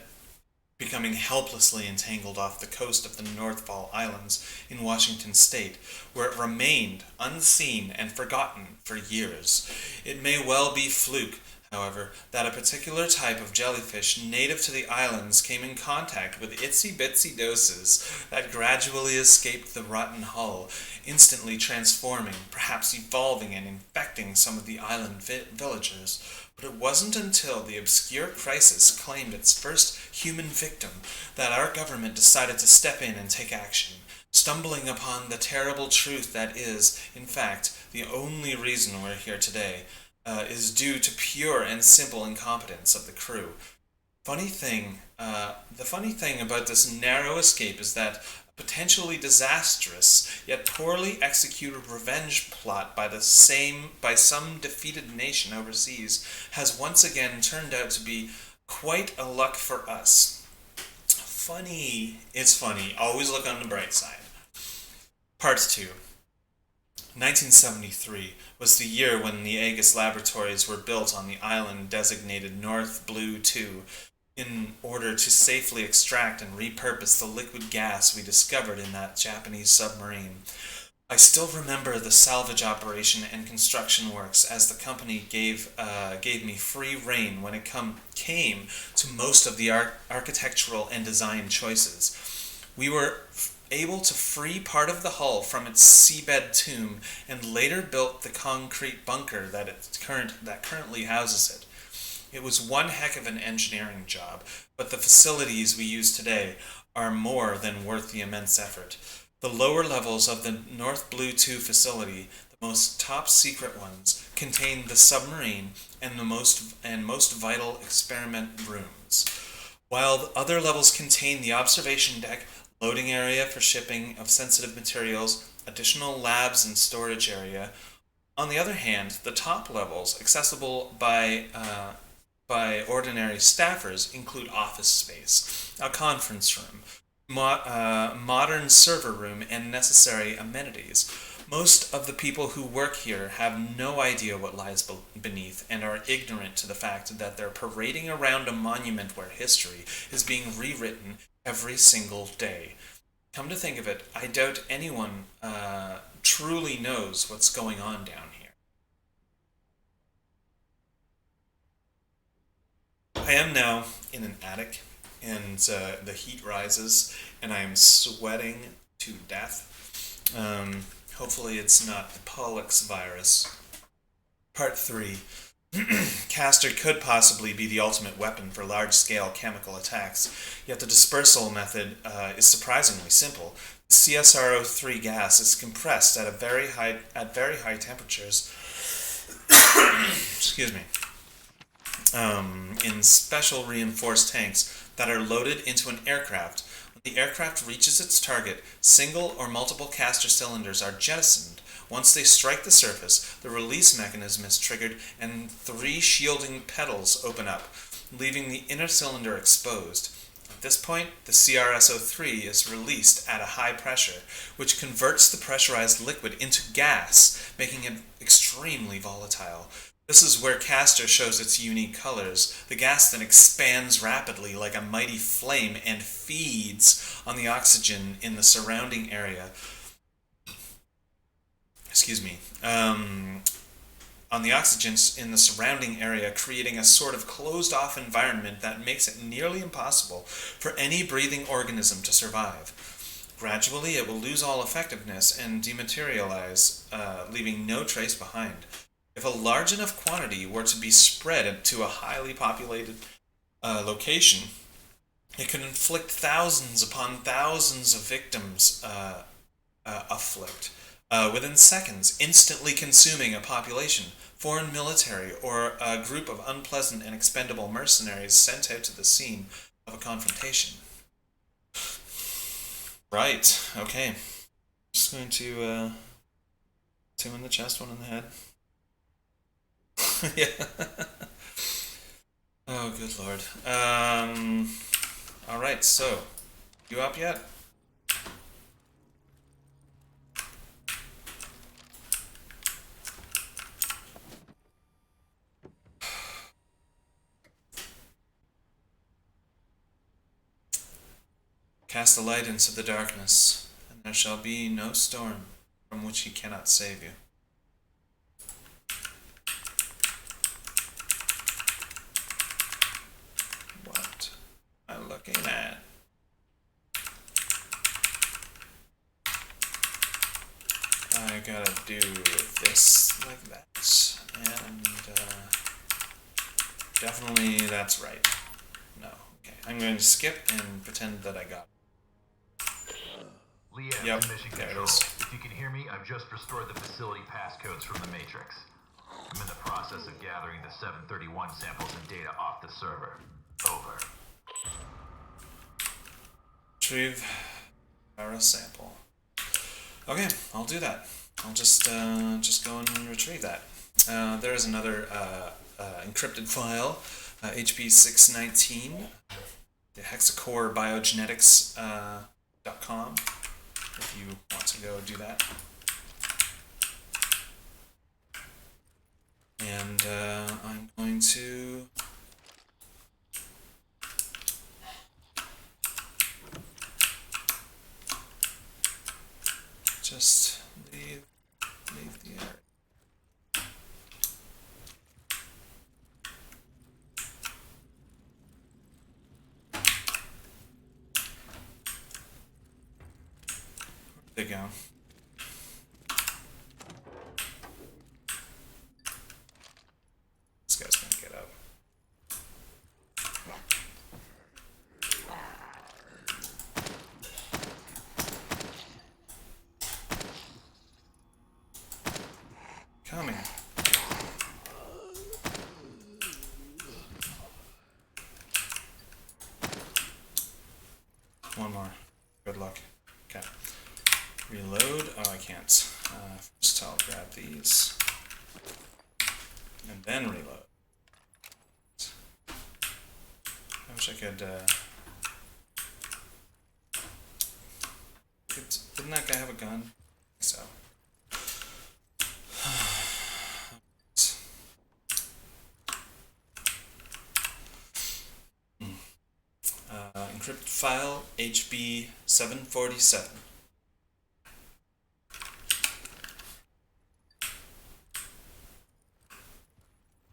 becoming helplessly entangled off the coast of the Northfall Islands in Washington state, where it remained unseen and forgotten for years. It may well be fluke, however, that a particular type of jellyfish native to the islands came in contact with itsy-bitsy doses that gradually escaped the rotten hull, instantly transforming, perhaps evolving and infecting some of the island villagers. But it wasn't until the obscure crisis claimed its first human victim that our government decided to step in and take action, stumbling upon the terrible truth that is, in fact, the only reason we're here today, is due to pure and simple incompetence of the crew. The funny thing about this narrow escape is that a potentially disastrous yet poorly executed revenge plot by some defeated nation overseas has once again turned out to be quite a luck for us. Funny. It's funny. Always look on the bright side. Part 2. 1973 was the year when the Aegis laboratories were built on the island designated North Blue 2 in order to safely extract and repurpose the liquid gas we discovered in that Japanese submarine. I still remember the salvage operation and construction works, as the company gave me free rein when it came to most of the architectural and design choices. We were able to free part of the hull from its seabed tomb and later built the concrete bunker that currently houses it. It was one heck of an engineering job, but the facilities we use today are more than worth the immense effort. The lower levels of the North Blue 2 facility, the most top secret ones, contain the submarine and the most vital experiment rooms, while the other levels contain the observation deck, loading area for shipping of sensitive materials, additional labs and storage area. On the other hand, the top levels, accessible by ordinary staffers, include office space, a conference room, modern server room, and necessary amenities. Most of the people who work here have no idea what lies beneath and are ignorant to the fact that they're parading around a monument where history is being rewritten every single day. Come to think of it, I doubt anyone truly knows what's going on down here. I am now in an attic, and the heat rises, and I am sweating to death. Hopefully it's not the Pollux virus. Part 3. Castor could possibly be the ultimate weapon for large-scale chemical attacks, yet the dispersal method is surprisingly simple. The CSRO3 gas is compressed at very high temperatures. Excuse me. In special reinforced tanks that are loaded into an aircraft. When the aircraft reaches its target, single or multiple Castor cylinders are jettisoned. Once they strike the surface, the release mechanism is triggered and 3 shielding petals open up, leaving the inner cylinder exposed. At this point, the CRSO3 is released at a high pressure, which converts the pressurized liquid into gas, making it extremely volatile. This is where Castor shows its unique colors. The gas then expands rapidly like a mighty flame and feeds on the oxygen in the surrounding area. Excuse me. On the oxygen in the surrounding area, creating a sort of closed-off environment that makes it nearly impossible for any breathing organism to survive. Gradually, it will lose all effectiveness and dematerialize, leaving no trace behind. If a large enough quantity were to be spread to a highly populated location, it could inflict thousands upon thousands of victims within seconds, instantly consuming a population, foreign military, or a group of unpleasant and expendable mercenaries sent out to the scene of a confrontation. Right, okay. Just going to 2 in the chest, 1 in the head. Yeah. Oh, good lord. Alright, so, you up yet? Cast a light into the darkness, and there shall be no storm from which he cannot save you. What am I looking at? I gotta do this like that, and definitely that's right. No, okay. I'm going to skip and pretend that I got it. Liam, Yep, mission there it control. is. If you can hear me, I've just restored the facility passcodes from the Matrix. I'm in the process of gathering the 731 samples and data off the server. Over. Retrieve our sample. Okay, I'll do that. I'll just go and retrieve that. There is another encrypted file, HP619, the hexacore biogenetics.com. If you want to go do that. And I'm going to just leave the area. Where'd they go? This guy's gonna get up. Coming. One more. Good luck. Okay. Reload. Oh, I can't. First I'll grab these. And then reload. I wish I could, didn't that guy have a gun? I think so. Encrypt file HB 747.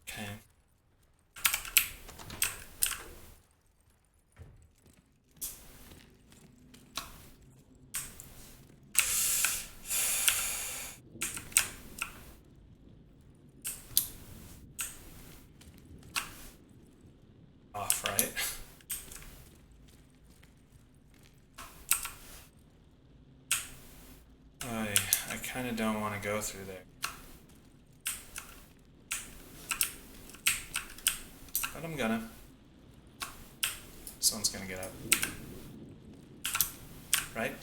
Okay. Off, right? I kind of don't want to go through there. But I'm gonna. Someone's gonna get up. Right?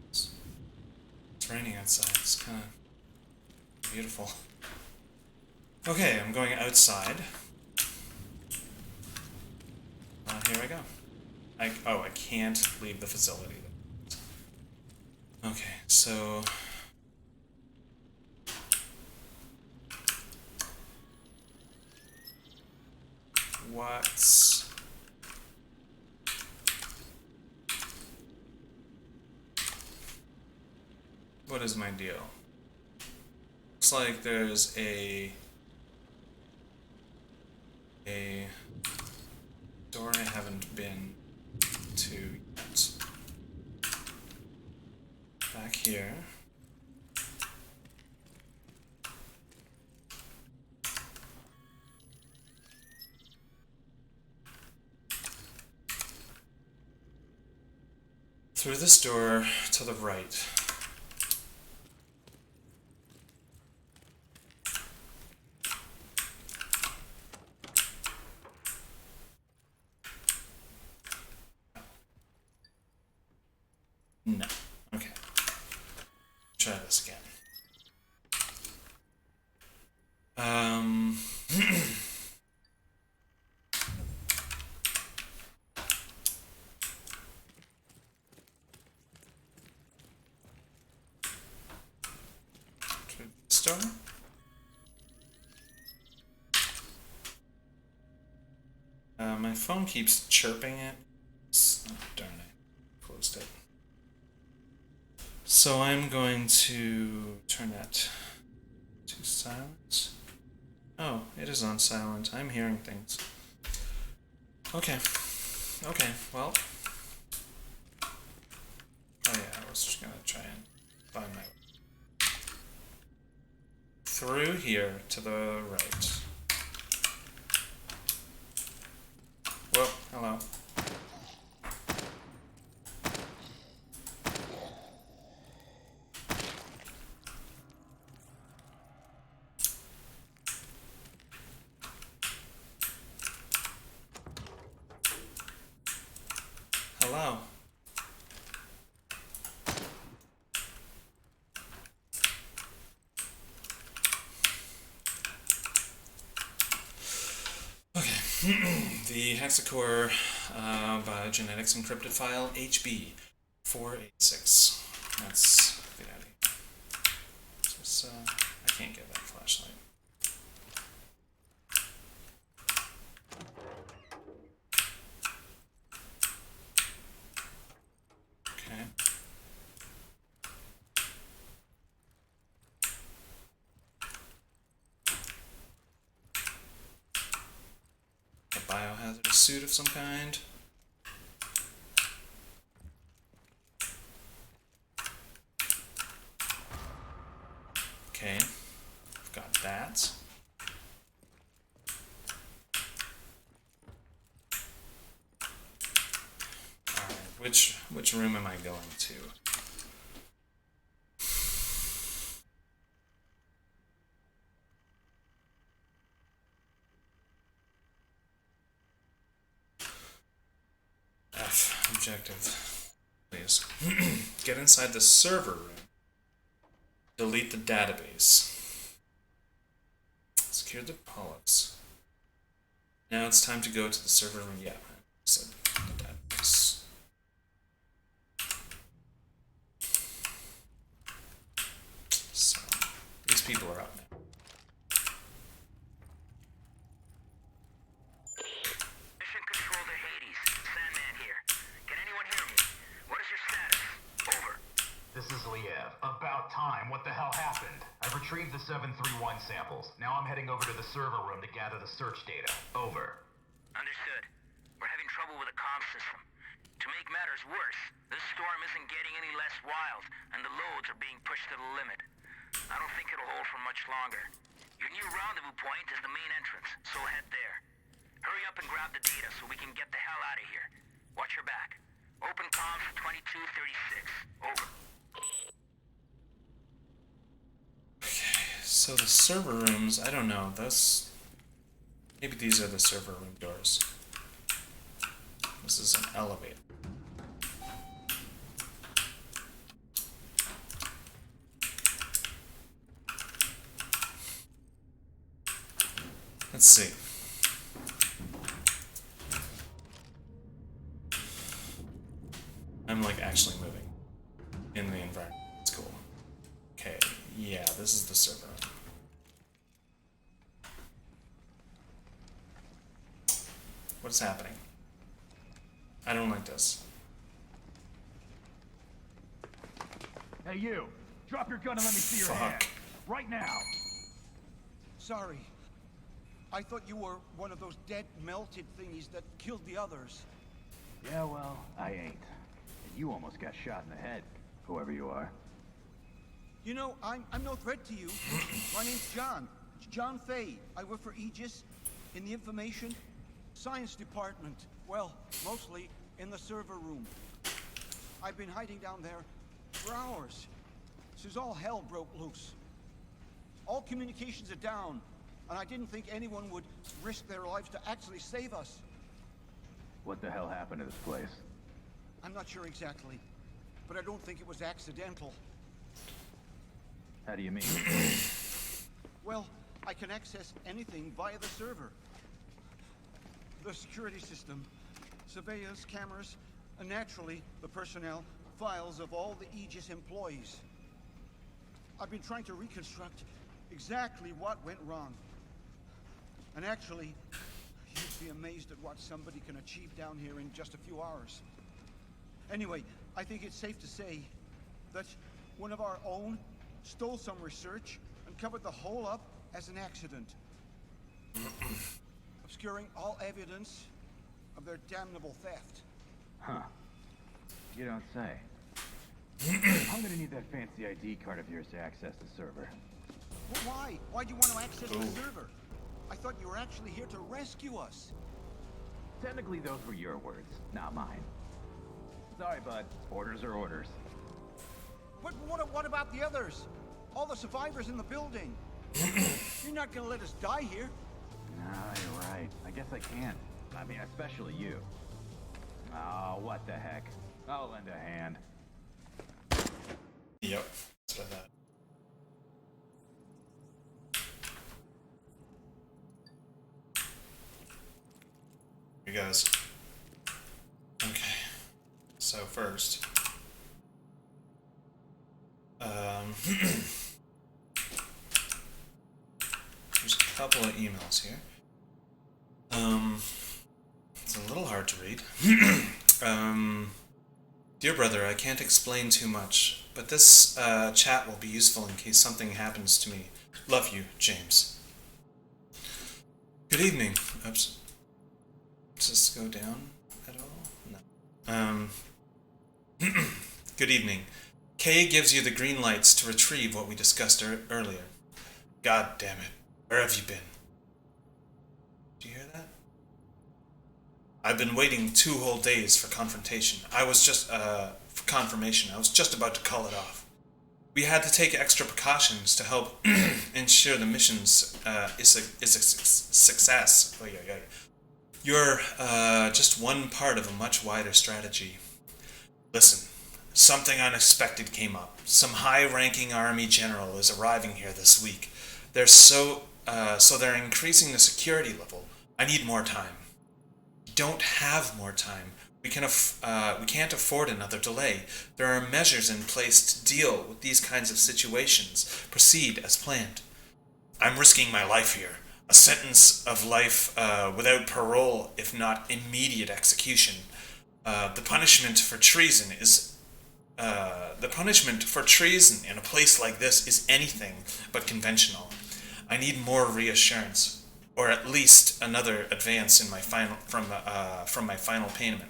It's raining outside. It's kind of beautiful. Okay, I'm going outside. Here I go. I can't leave the facility. Okay, so... What's... What is my deal? Looks like there's a door I haven't been to yet. Back here. Through this door to the right. No. Okay. Try this again. Store? My phone keeps chirping it. Oh, darn it. Closed it. So I'm going to turn that to silent. Oh, it is on silent. I'm hearing things. Okay. Okay, well. Oh yeah, I was just gonna try and find my way. Through here to the right. Whoa, hello. Hello. Okay. The hexacore biogenetics encrypted file HB 486. That's get out of here. Just, I can't get that flashlight. Okay. A biohazard suit of some kind. Okay, I've got that. Alright, which room am I going to? F, objective. database. Get inside the server room. Delete the database. Secure the polyps. Now it's time to go to the server room. Yeah, so the database. So these people are up now. Mission Control to Hades. Sandman here. Can anyone hear me? What is your status? Over. This is Liev. About time. What the hell happened? I've retrieved the 731 samples. Now I'm heading over to the server room to gather the search data. Over. Understood. We're having trouble with the comm system. To make matters worse, this storm isn't getting any less wild, and the loads are being pushed to the limit. I don't think it'll hold for much longer. Your new rendezvous point is the main entrance, so head there. Hurry up and grab the data so we can get the hell out of here. Watch your back. Open comms 2236. Over. Okay, so the server rooms, I don't know, those... Maybe these are the server room doors. This is an elevator. Let's see. I'm like actually moving in the environment. It's cool. Okay, yeah, this is the server room. What's happening? I don't like this. Hey, you! Drop your gun and let me see your Fuck. hand. Right now! Sorry. I thought you were one of those dead, melted thingies that killed the others. Yeah, well, I ain't. You almost got shot in the head, whoever you are. You know, I'm no threat to you. My name's John. John Fay. I work for Aegis in the information science department. Well, mostly in the server room. I've been hiding down there for hours. Since all hell broke loose. All communications are down, and I didn't think anyone would risk their lives to actually save us. What the hell happened to this place? I'm not sure exactly, but I don't think it was accidental. How do you mean? Well, I can access anything via the server. The security system, surveillance cameras, and naturally, the personnel files of all the Aegis employees. I've been trying to reconstruct exactly what went wrong. And actually, you'd be amazed at what somebody can achieve down here in just a few hours. Anyway, I think it's safe to say that one of our own stole some research and covered the whole up as an accident. Obscuring all evidence of their damnable theft. Huh. You don't say. I'm gonna need that fancy ID card of yours to access the server. Well, why? Why do you want to access the server? I thought you were actually here to rescue us. Technically, those were your words, not mine. Sorry, bud. Orders are orders. But what about the others? All the survivors in the building. You're not gonna let us die here. No, you're right. I guess I can. I mean, especially you. Oh, what the heck. I'll lend a hand. Yep, that's what I thought. Here goes. Okay. So first, there's a couple of emails here. It's a little hard to read. Dear brother, I can't explain too much, but this chat will be useful in case something happens to me. Love you, James. Good evening. Oops. Does this go down at all? No. Good evening. Kay gives you the green lights to retrieve what we discussed earlier. God damn it. Where have you been? Do you hear that? I've been waiting 2 whole days for confrontation. For confirmation. I was just about to call it off. We had to take extra precautions to help ensure the mission's is a success. Oh, yeah. You're just one part of a much wider strategy. Listen, something unexpected came up. Some high-ranking army general is arriving here this week. So they're increasing the security level. I need more time. We don't have more time. We can't afford another delay. There are measures in place to deal with these kinds of situations. Proceed as planned. I'm risking my life here. A sentence of life without parole, if not immediate execution. The punishment for treason in a place like this is anything but conventional. I need more reassurance, or at least another advance in from my final payment.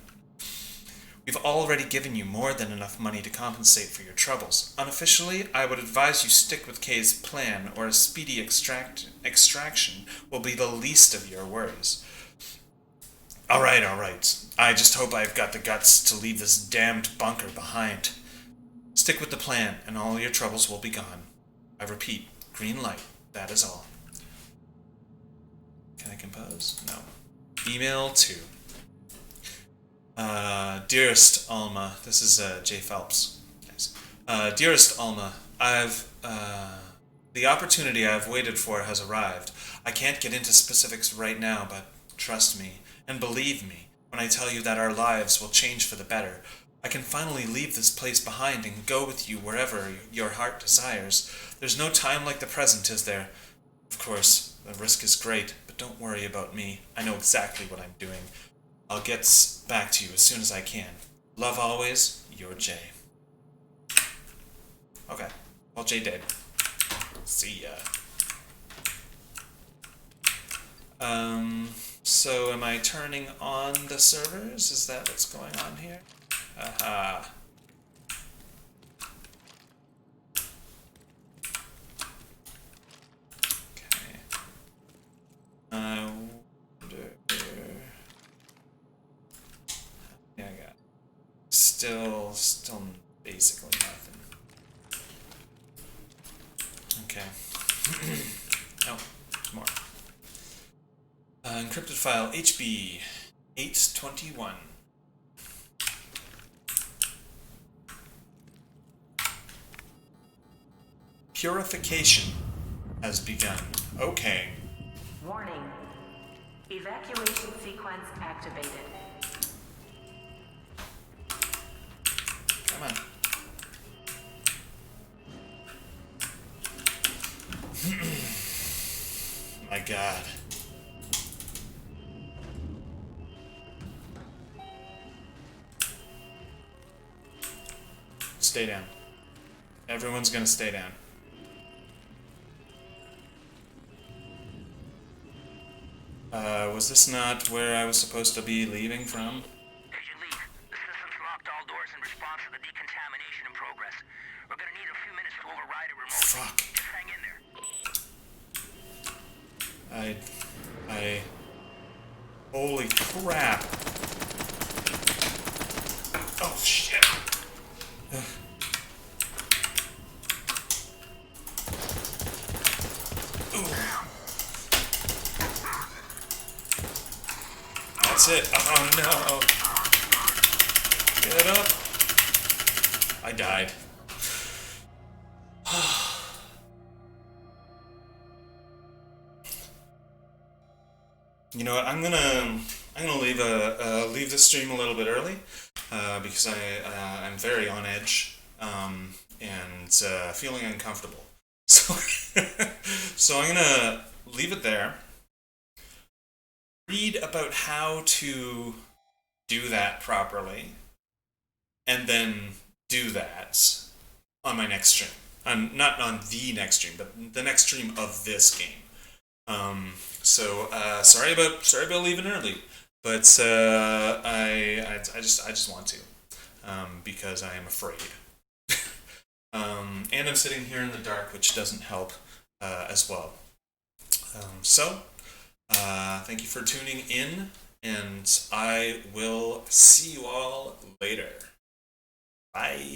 We've already given you more than enough money to compensate for your troubles. Unofficially, I would advise you stick with Kay's plan, or a speedy extraction will be the least of your worries. Alright. I just hope I've got the guts to leave this damned bunker behind. Stick with the plan, and all your troubles will be gone. I repeat, green light, that is all. Can I compose? No. Email 2. Dearest Alma, this is Jay Phelps. Nice. Dearest Alma, the opportunity I've waited for has arrived. I can't get into specifics right now, but trust me, and believe me, when I tell you that our lives will change for the better. I can finally leave this place behind and go with you wherever your heart desires. There's no time like the present, is there? Of course, the risk is great, but don't worry about me. I know exactly what I'm doing. I'll get back to you as soon as I can. Love always, your Jay. Okay. Well, Jay did. See ya. So am I turning on the servers? Is that what's going on here? Aha. Okay. I wonder... Yeah, I got still basically nothing. Okay. Oh, more. Encrypted file HB 821. Purification has begun. Okay. Warning. Evacuation sequence activated. Come on. My God. Stay down. Everyone's gonna stay down. Was this not where I was supposed to be leaving from? Agent Lee, the system's locked all doors in response to the decontamination in progress. We're gonna need a few minutes to override it remotely. Fuck. Just hang in there. Holy crap. Oh, shit. That's it. Oh no. Get up. I died. You know what? I'm gonna leave the stream a little bit early because I'm very on edge and feeling uncomfortable. So so I'm gonna leave it there. Read about how to do that properly, and then do that on my next stream. Not on the next stream, but the next stream of this game. So sorry about leaving early, but I just want to because I am afraid. And I'm sitting here in the dark, which doesn't help as well. Thank you for tuning in, and I will see you all later. Bye.